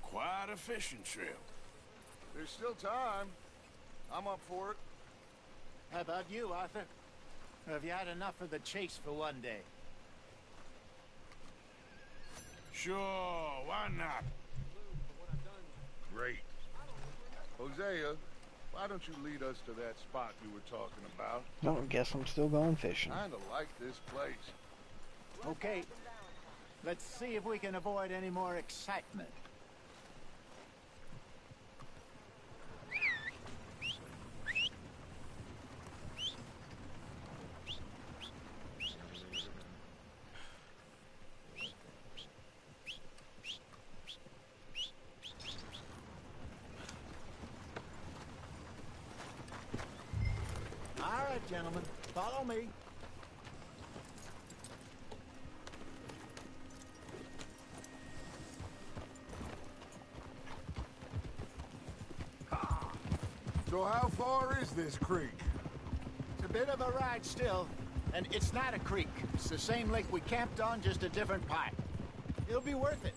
Quite a fishing trip. There's still time. I'm up for it. How about you, Arthur? Or have you had enough of the chase for one day? Sure, why not? Great. Hosea, why don't you lead us to that spot you were talking about? No, I guess I'm still going fishing. Kinda like this place. Okay. Let's see if we can avoid any more excitement. All right, gentlemen, follow me. So how far is this creek? It's a bit of a ride still, and it's not a creek. It's the same lake we camped on, just a different part. It'll be worth it.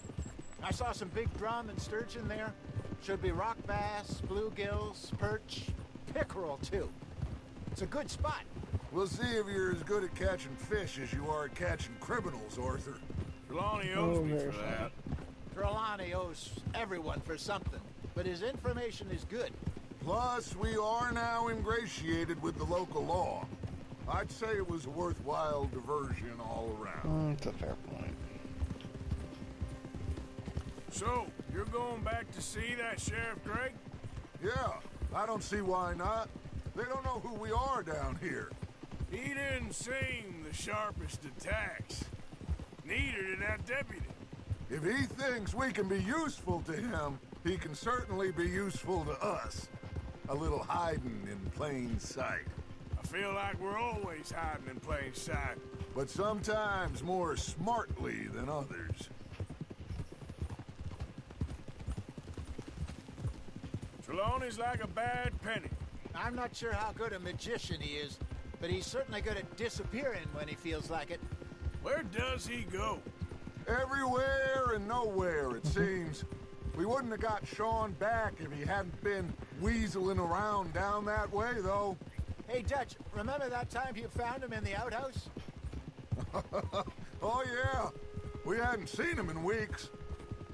I saw some big drum and sturgeon there. Should be rock bass, bluegills, perch, pickerel too. It's a good spot. We'll see if you're as good at catching fish as you are at catching criminals, Arthur. Trelawney owes me for that. Trelawney owes everyone for something, but his information is good. Plus, we are now ingratiated with the local law. I'd say it was a worthwhile diversion all around. That's a fair point. So, you're going back to see that Sheriff Gregg? Yeah, I don't see why not. They don't know who we are down here. He didn't seem the sharpest attacks. Neither did that deputy. If he thinks we can be useful to him, he can certainly be useful to us. A little hiding in plain sight. I feel like we're always hiding in plain sight. But sometimes more smartly than others. Trelawney's like a bad penny. I'm not sure how good a magician he is, but he's certainly good at disappearing when he feels like it. Where does he go? Everywhere and nowhere, it seems. We wouldn't have got Sean back if he hadn't been weaseling around down that way, though. Hey, Dutch, remember that time you found him in the outhouse? Oh, yeah. We hadn't seen him in weeks.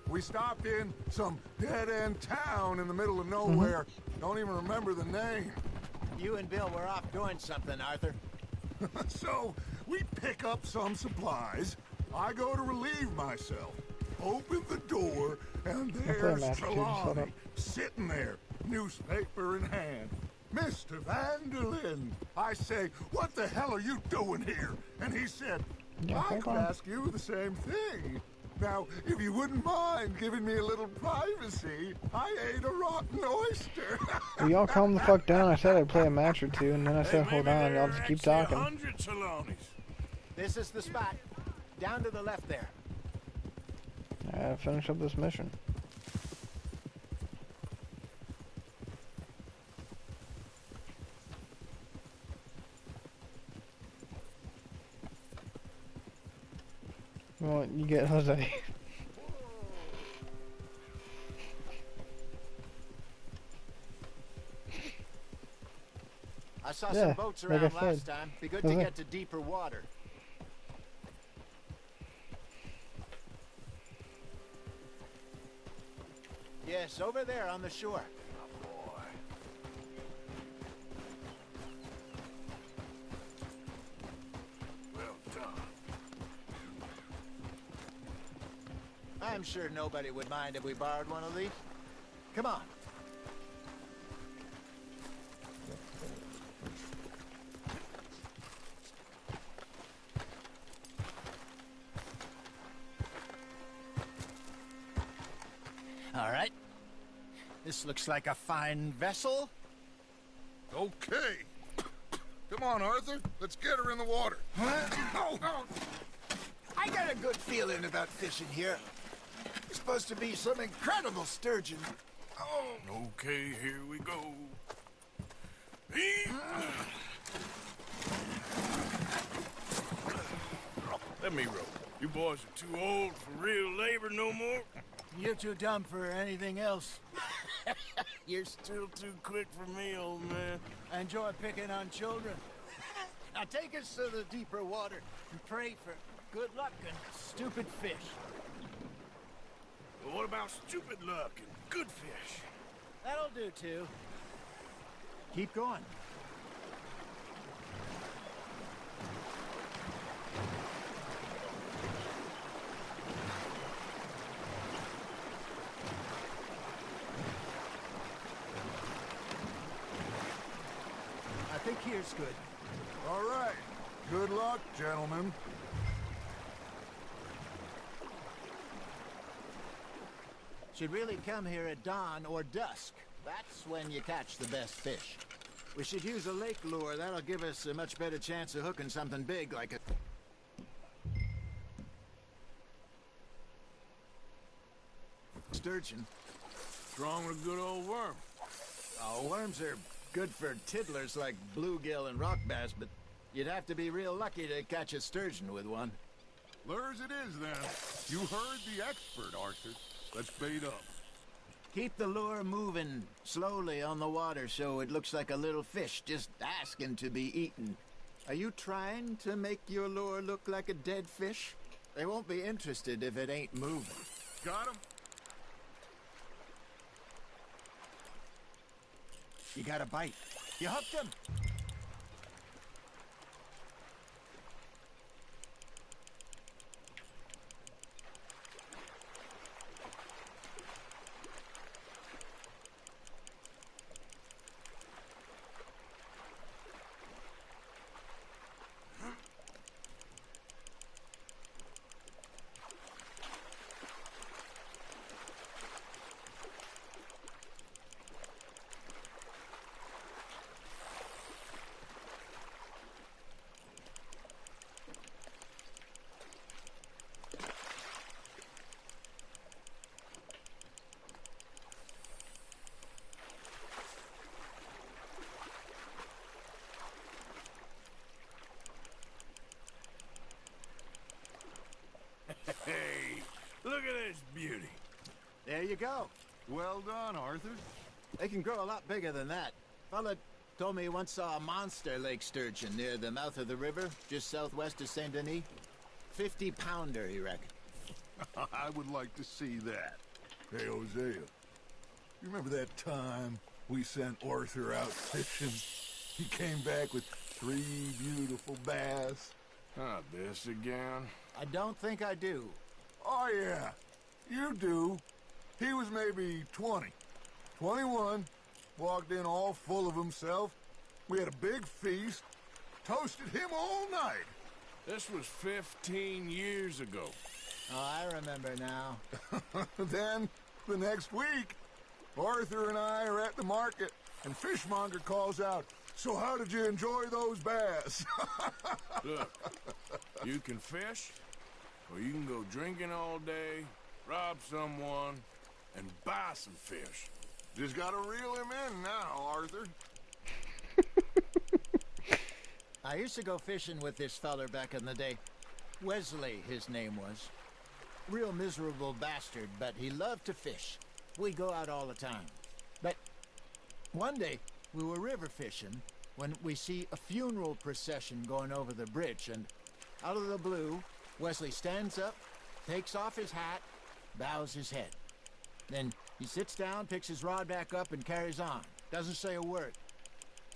We stopped in some dead-end town in the middle of nowhere. Don't even remember the name. You and Bill were off doing something, Arthur. So, we pick up some supplies. I go to relieve myself. Open the door, and there's Trelawney, sitting there, newspaper in hand. Mr. Vanderlyn. I say, what the hell are you doing here? And he said, I could ask you the same thing. Now, if you wouldn't mind giving me a little privacy, I ate a rotten oyster. Well, y'all calm the fuck down. I said I'd play a match or two, and then I said, hold on, y'all just keep talking. 100 Trelawneys. This is the spot. Down to the left there. I gotta finish up this mission. Well, you get Jose. I saw some boats around last time. Be good to get to deeper water. Yes, over there on the shore. Oh, boy. Well done. I'm sure nobody would mind if we borrowed one of these. Come on. All right. This looks like a fine vessel. Okay. Come on, Arthur. Let's get her in the water. Oh. I got a good feeling about fishing here. It's supposed to be some incredible sturgeon. Oh. Okay, here we go. Let me row. You boys are too old for real labor no more. You're too dumb for anything else. You're still too quick for me, old man. I enjoy picking on children. Now take us to the deeper water and pray for good luck and stupid fish. Well, what about stupid luck and good fish? That'll do, too. Keep going. I think here's good. All right. Good luck, gentlemen. Should really come here at dawn or dusk. That's when you catch the best fish. We should use a lake lure. That'll give us a much better chance of hooking something big like a... sturgeon. Strong with a good old worm. Oh, worms are good for tiddlers like bluegill and rock bass, but you'd have to be real lucky to catch a sturgeon with one. Lures it is, then. You heard the expert, Arthur. Let's bait up. Keep the lure moving slowly on the water so it looks like a little fish just asking to be eaten. Are you trying to make your lure look like a dead fish? They won't be interested if it ain't moving. Got him? You got a bite. You hooked him. Hey, look at this beauty. There you go. Well done, Arthur. They can grow a lot bigger than that. Fella told me he once saw a monster lake sturgeon near the mouth of the river, just southwest of Saint Denis. 50-pounder, he reckoned. I would like to see that. Hey, Hosea, you remember that time we sent Arthur out fishing? He came back with 3 beautiful bass. Not this again. I don't think I do. Oh, yeah. You do. He was maybe 20. 21. Walked in all full of himself. We had a big feast. Toasted him all night. This was 15 years ago. Oh, I remember now. Then, the next week, Arthur and I are at the market, and Fishmonger calls out, "So how did you enjoy those bass?" Look, you can fish, or you can go drinking all day, rob someone, and buy some fish. Just gotta reel him in now, Arthur. I used to go fishing with this feller back in the day. Wesley, his name was. Real miserable bastard, but he loved to fish. We'd go out all the time. But one day, we were river fishing when we see a funeral procession going over the bridge, and out of the blue, Wesley stands up, takes off his hat, bows his head. Then he sits down, picks his rod back up, and carries on. Doesn't say a word.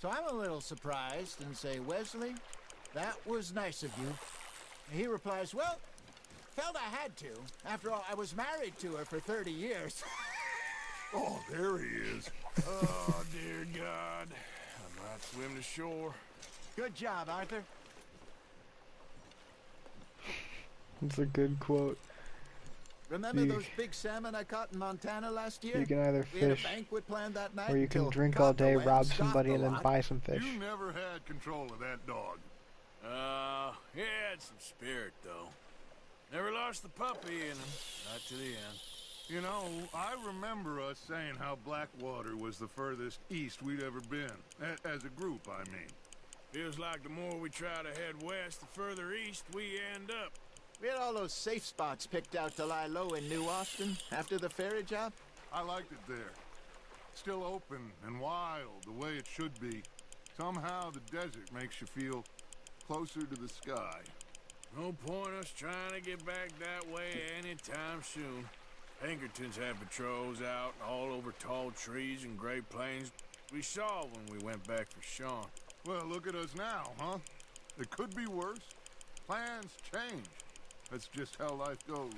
So I'm a little surprised and say, "Wesley, that was nice of you." And he replies, "Well, felt I had to. After all, I was married to her for 30 years. Oh, there he is. Oh, dear God. I might swim to shore. Good job, Arthur. It's a good quote. Remember those big salmon I caught in Montana last year? You can either We had a fish, banquet planned that night or you can until drink all day, Copperway rob scoffed somebody, a and then lot. buy some fish. You never had control of that dog. He had some spirit, though. Never lost the puppy in him. Not to the end. You know, I remember us saying how Blackwater was the furthest east we'd ever been. As a group, I mean. Feels like the more we try to head west, the further east we end up. We had all those safe spots picked out to lie low in New Austin after the ferry job. I liked it there. Still open and wild, the way it should be. Somehow the desert makes you feel closer to the sky. No point us trying to get back that way anytime soon. Pinkertons had patrols out all over tall trees and Great Plains. We saw when we went back for Sean. Well, look at us now, huh? It could be worse. Plans change. That's just how life goes.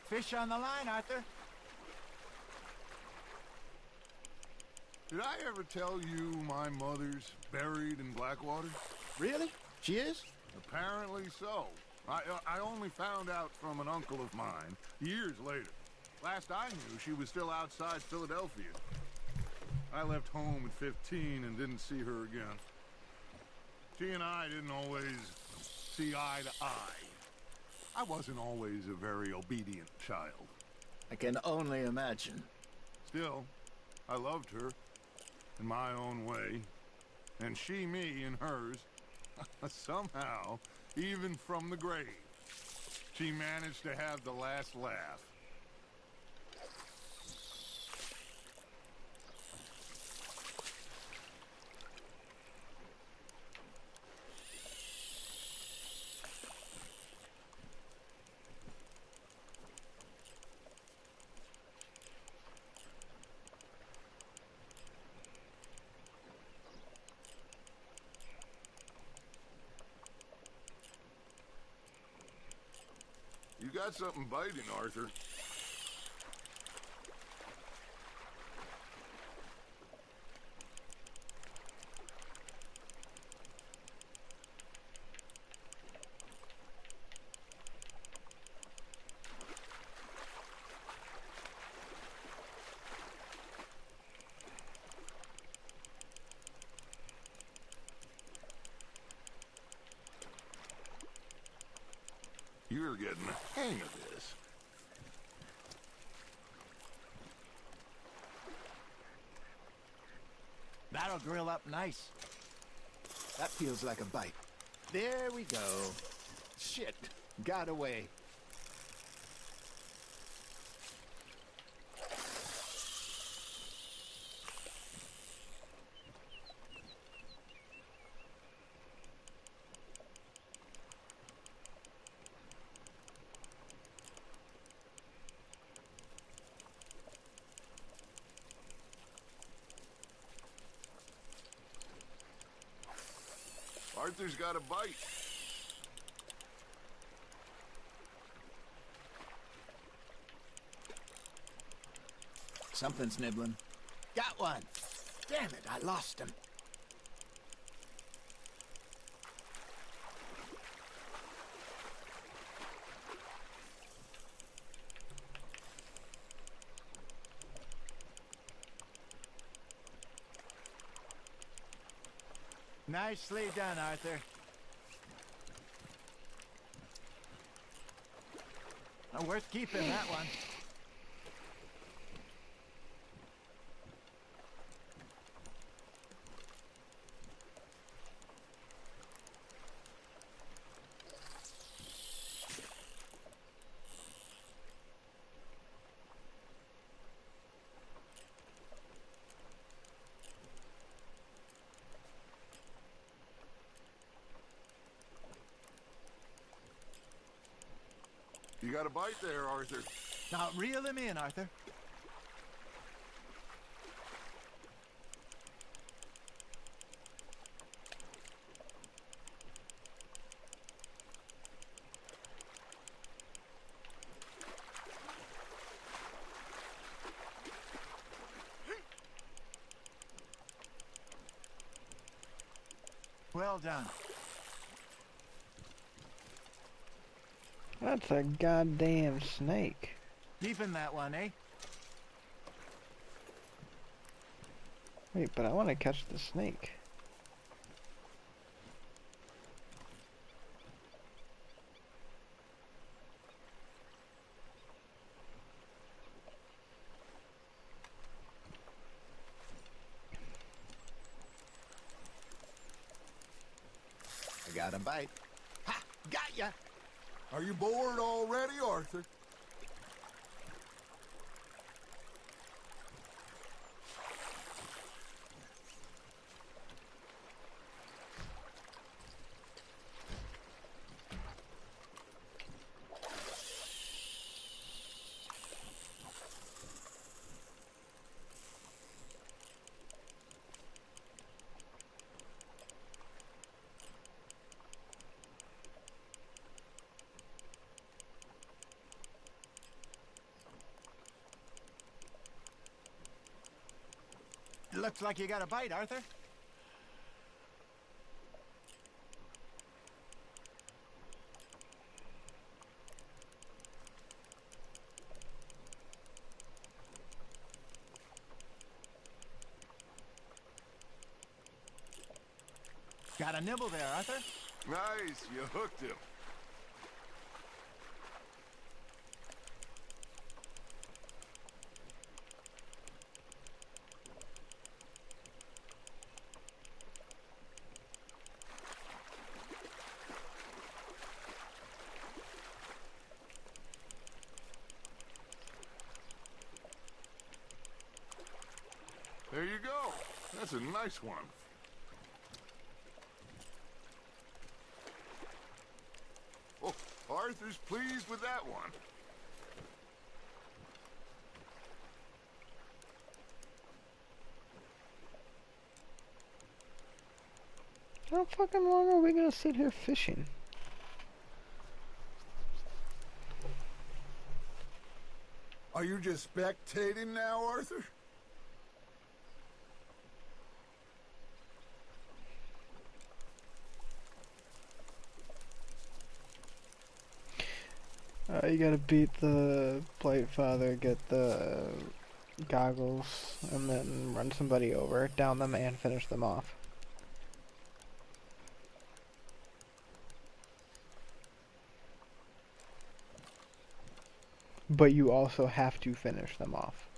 Fish on the line, Arthur. Did I ever tell you my mother's buried in Blackwater? Really? She is? Apparently so. I only found out from an uncle of mine years later. Last I knew, she was still outside Philadelphia. I left home at 15 and didn't see her again. She and I didn't always see eye to eye. I wasn't always a very obedient child. I can only imagine. Still, I loved her in my own way, and she me in hers. Somehow, even from the grave, she managed to have the last laugh. You got something biting, Arthur. You're getting the hang of this. That'll grill up nice. That feels like a bite. There we go. Shit. Got away. Arthur's got a bite. Something's nibbling. Got one. Damn it, I lost him. Nicely done, Arthur. Worth keeping, that one. You got a bite there, Arthur. Now reel him in, Arthur. Well done. That's a goddamn snake. Keeping that one, eh? Wait, but I want to catch the snake. I got a bite. Ha! Got ya! Are you bored already, Arthur? Looks like you got a bite, Arthur. Got a nibble there, Arthur. Nice, you hooked him. There you go. That's a nice one. Oh, Arthur's pleased with that one. How fucking long are we gonna sit here fishing? Are you just spectating now, Arthur? You gotta beat the Blight Father, get the goggles, and then run somebody over, down them, and finish them off. But you also have to finish them off.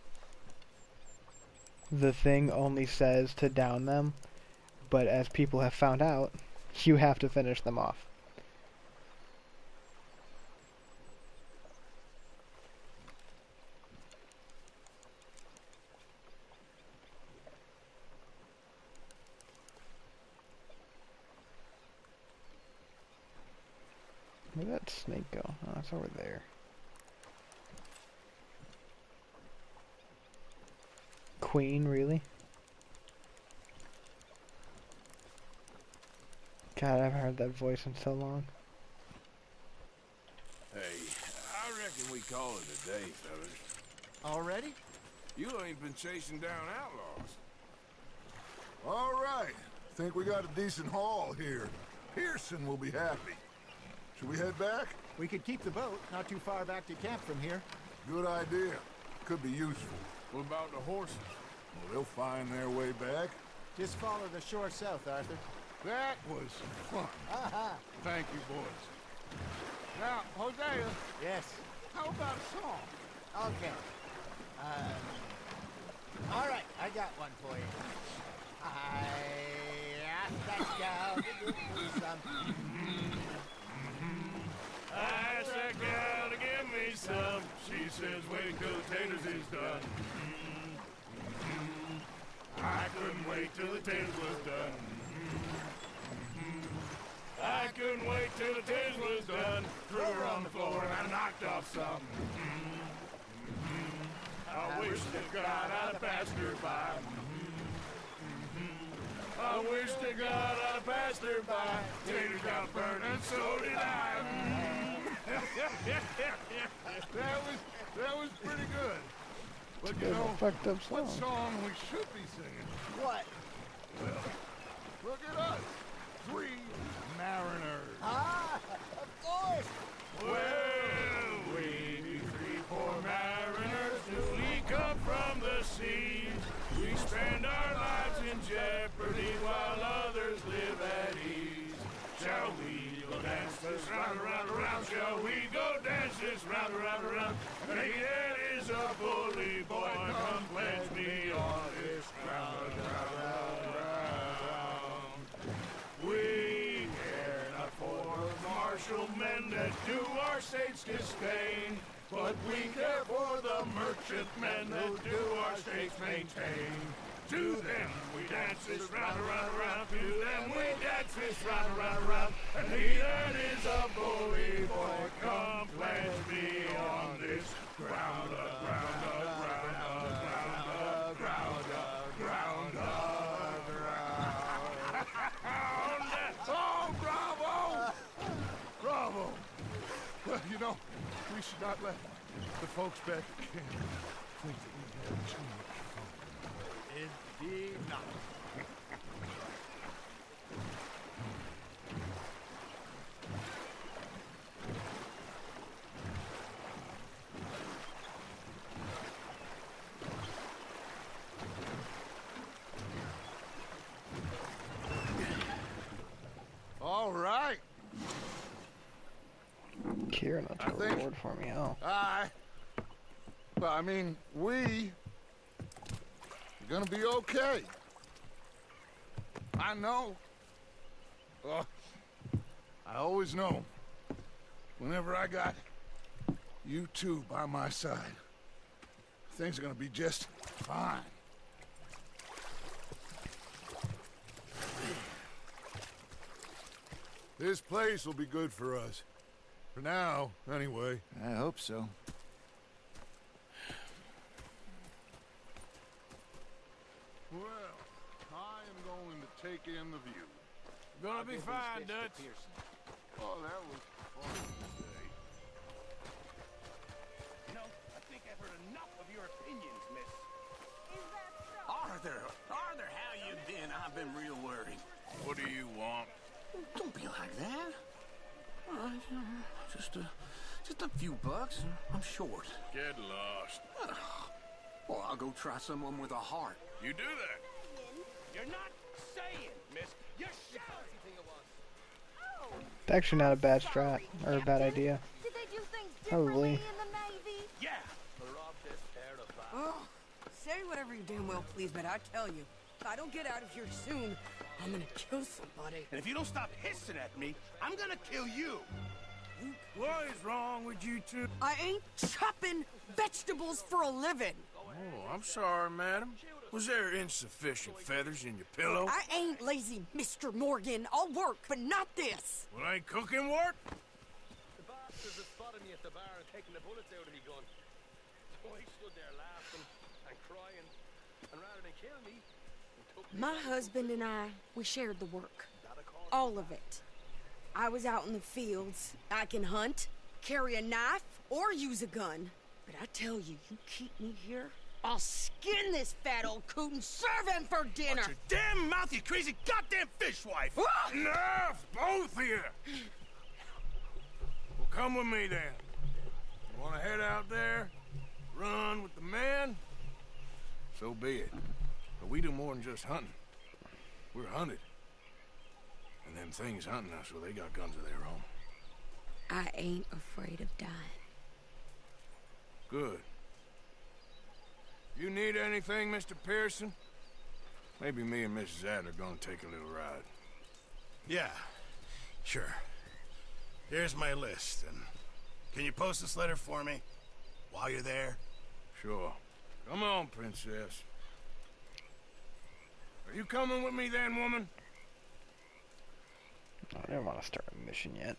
The thing only says to down them, but as people have found out, you have to finish them off. Where'd that snake go? Oh, it's over there. Queen, really? God, I haven't heard that voice in so long. Hey, I reckon we call it a day, fellas. Already? You ain't been chasing down outlaws. All right. Think we got a decent haul here. Pearson will be happy. Should we head back? We could keep the boat, not too far back to camp from here. Good idea. Could be useful. What about the horses? Well, they'll find their way back. Just follow the shore south, Arthur. That was fun. Thank you, boys. Now, Hosea. Yes. How about a song? Okay. All right, I got one for you. I asked that gal to give me some. I asked that gal to give me some. She says, wait till the taters is done. I couldn't wait till the taters was done. I couldn't wait till the taters was done. Threw her on the floor and I knocked off some. I wish to God I'd passed her by. I wish to God I'd passed her by. Taters got burned and so did I. That was pretty good. But It's you a bit of know, a fucked up song. what song we should be singing? What? Well, look at us. 3 mariners. Ah, of course. Well, we be 3 poor mariners. spend our lives in jeopardy while others live at ease. Shall we go dance this round, around, around? Shall we go dance this round, around, around? Hey, that is a bully boy, come pledge me on this ground, round, round. We care not for martial men that do our states disdain, but we care for the merchant men that do our states maintain. To them we dance this round, around, around. To them we dance this round, around, around. And he that is a bully boy, come pledge me on this ground, ground, ground, ground, ground, ground, ground. Oh, bravo! Bravo! Well, you know, we should not let the folks back at camp think that we have too much fun. Indeed not. All right. Kieran, that's a reward for me. Oh. Well, I mean, we are gonna be okay. I know. I always know. Whenever I got you two by my side, things are gonna be just fine. This place will be good for us. For now, anyway. I hope so. Well, I am going to take in the view. Gonna be fine, Dutch. Oh, that was fun today. You know, I think I've heard enough of your opinions, miss. Is that so? Arthur, how you been? I've been real worried. What do you want? Don't be like that. All right, just a few bucks. I'm short. Get lost. Well, I'll go try someone with a heart. You do that. You're not saying, miss. You're shouting. It's actually not a bad strat, or a bad idea. Did they do things Probably. differently in the Navy? Yeah. Oh, say whatever you damn well please, but I tell you, if I don't get out of here soon, I'm gonna kill somebody. And if you don't stop hissing at me, I'm gonna kill you. What is wrong with you two? I ain't chopping vegetables for a living. Oh, I'm sorry, madam. Was there insufficient feathers in your pillow? I ain't lazy, Mr. Morgan. I'll work, but not this. Well, ain't cooking work? The bastards have spotted me at the bar and taken the bullets out of me gun. So I stood there laughing and crying, and rather than kill me, My husband and I, we shared the work. All of it. I was out in the fields. I can hunt, carry a knife, or use a gun. But I tell you, you keep me here, I'll skin this fat old coot and serve him for dinner. Watch your damn mouth, you crazy goddamn fishwife! Enough, both of you! Well, come with me then. You want to head out there, run with the men? So be it. But we do more than just hunting. We're hunted. And them things hunting us, well, they got guns of their own. I ain't afraid of dying. Good. You need anything, Mr. Pearson? Maybe me and Mrs. Adler are gonna take a little ride. Yeah, sure. Here's my list, and can you post this letter for me while you're there? Sure. Come on, princess. Are you coming with me then, woman? I didn't want to start a mission yet.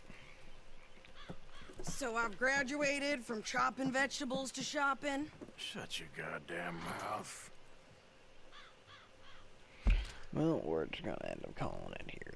So I've graduated from chopping vegetables to shopping. Shut your goddamn mouth. Well, we're just gonna end up calling it here.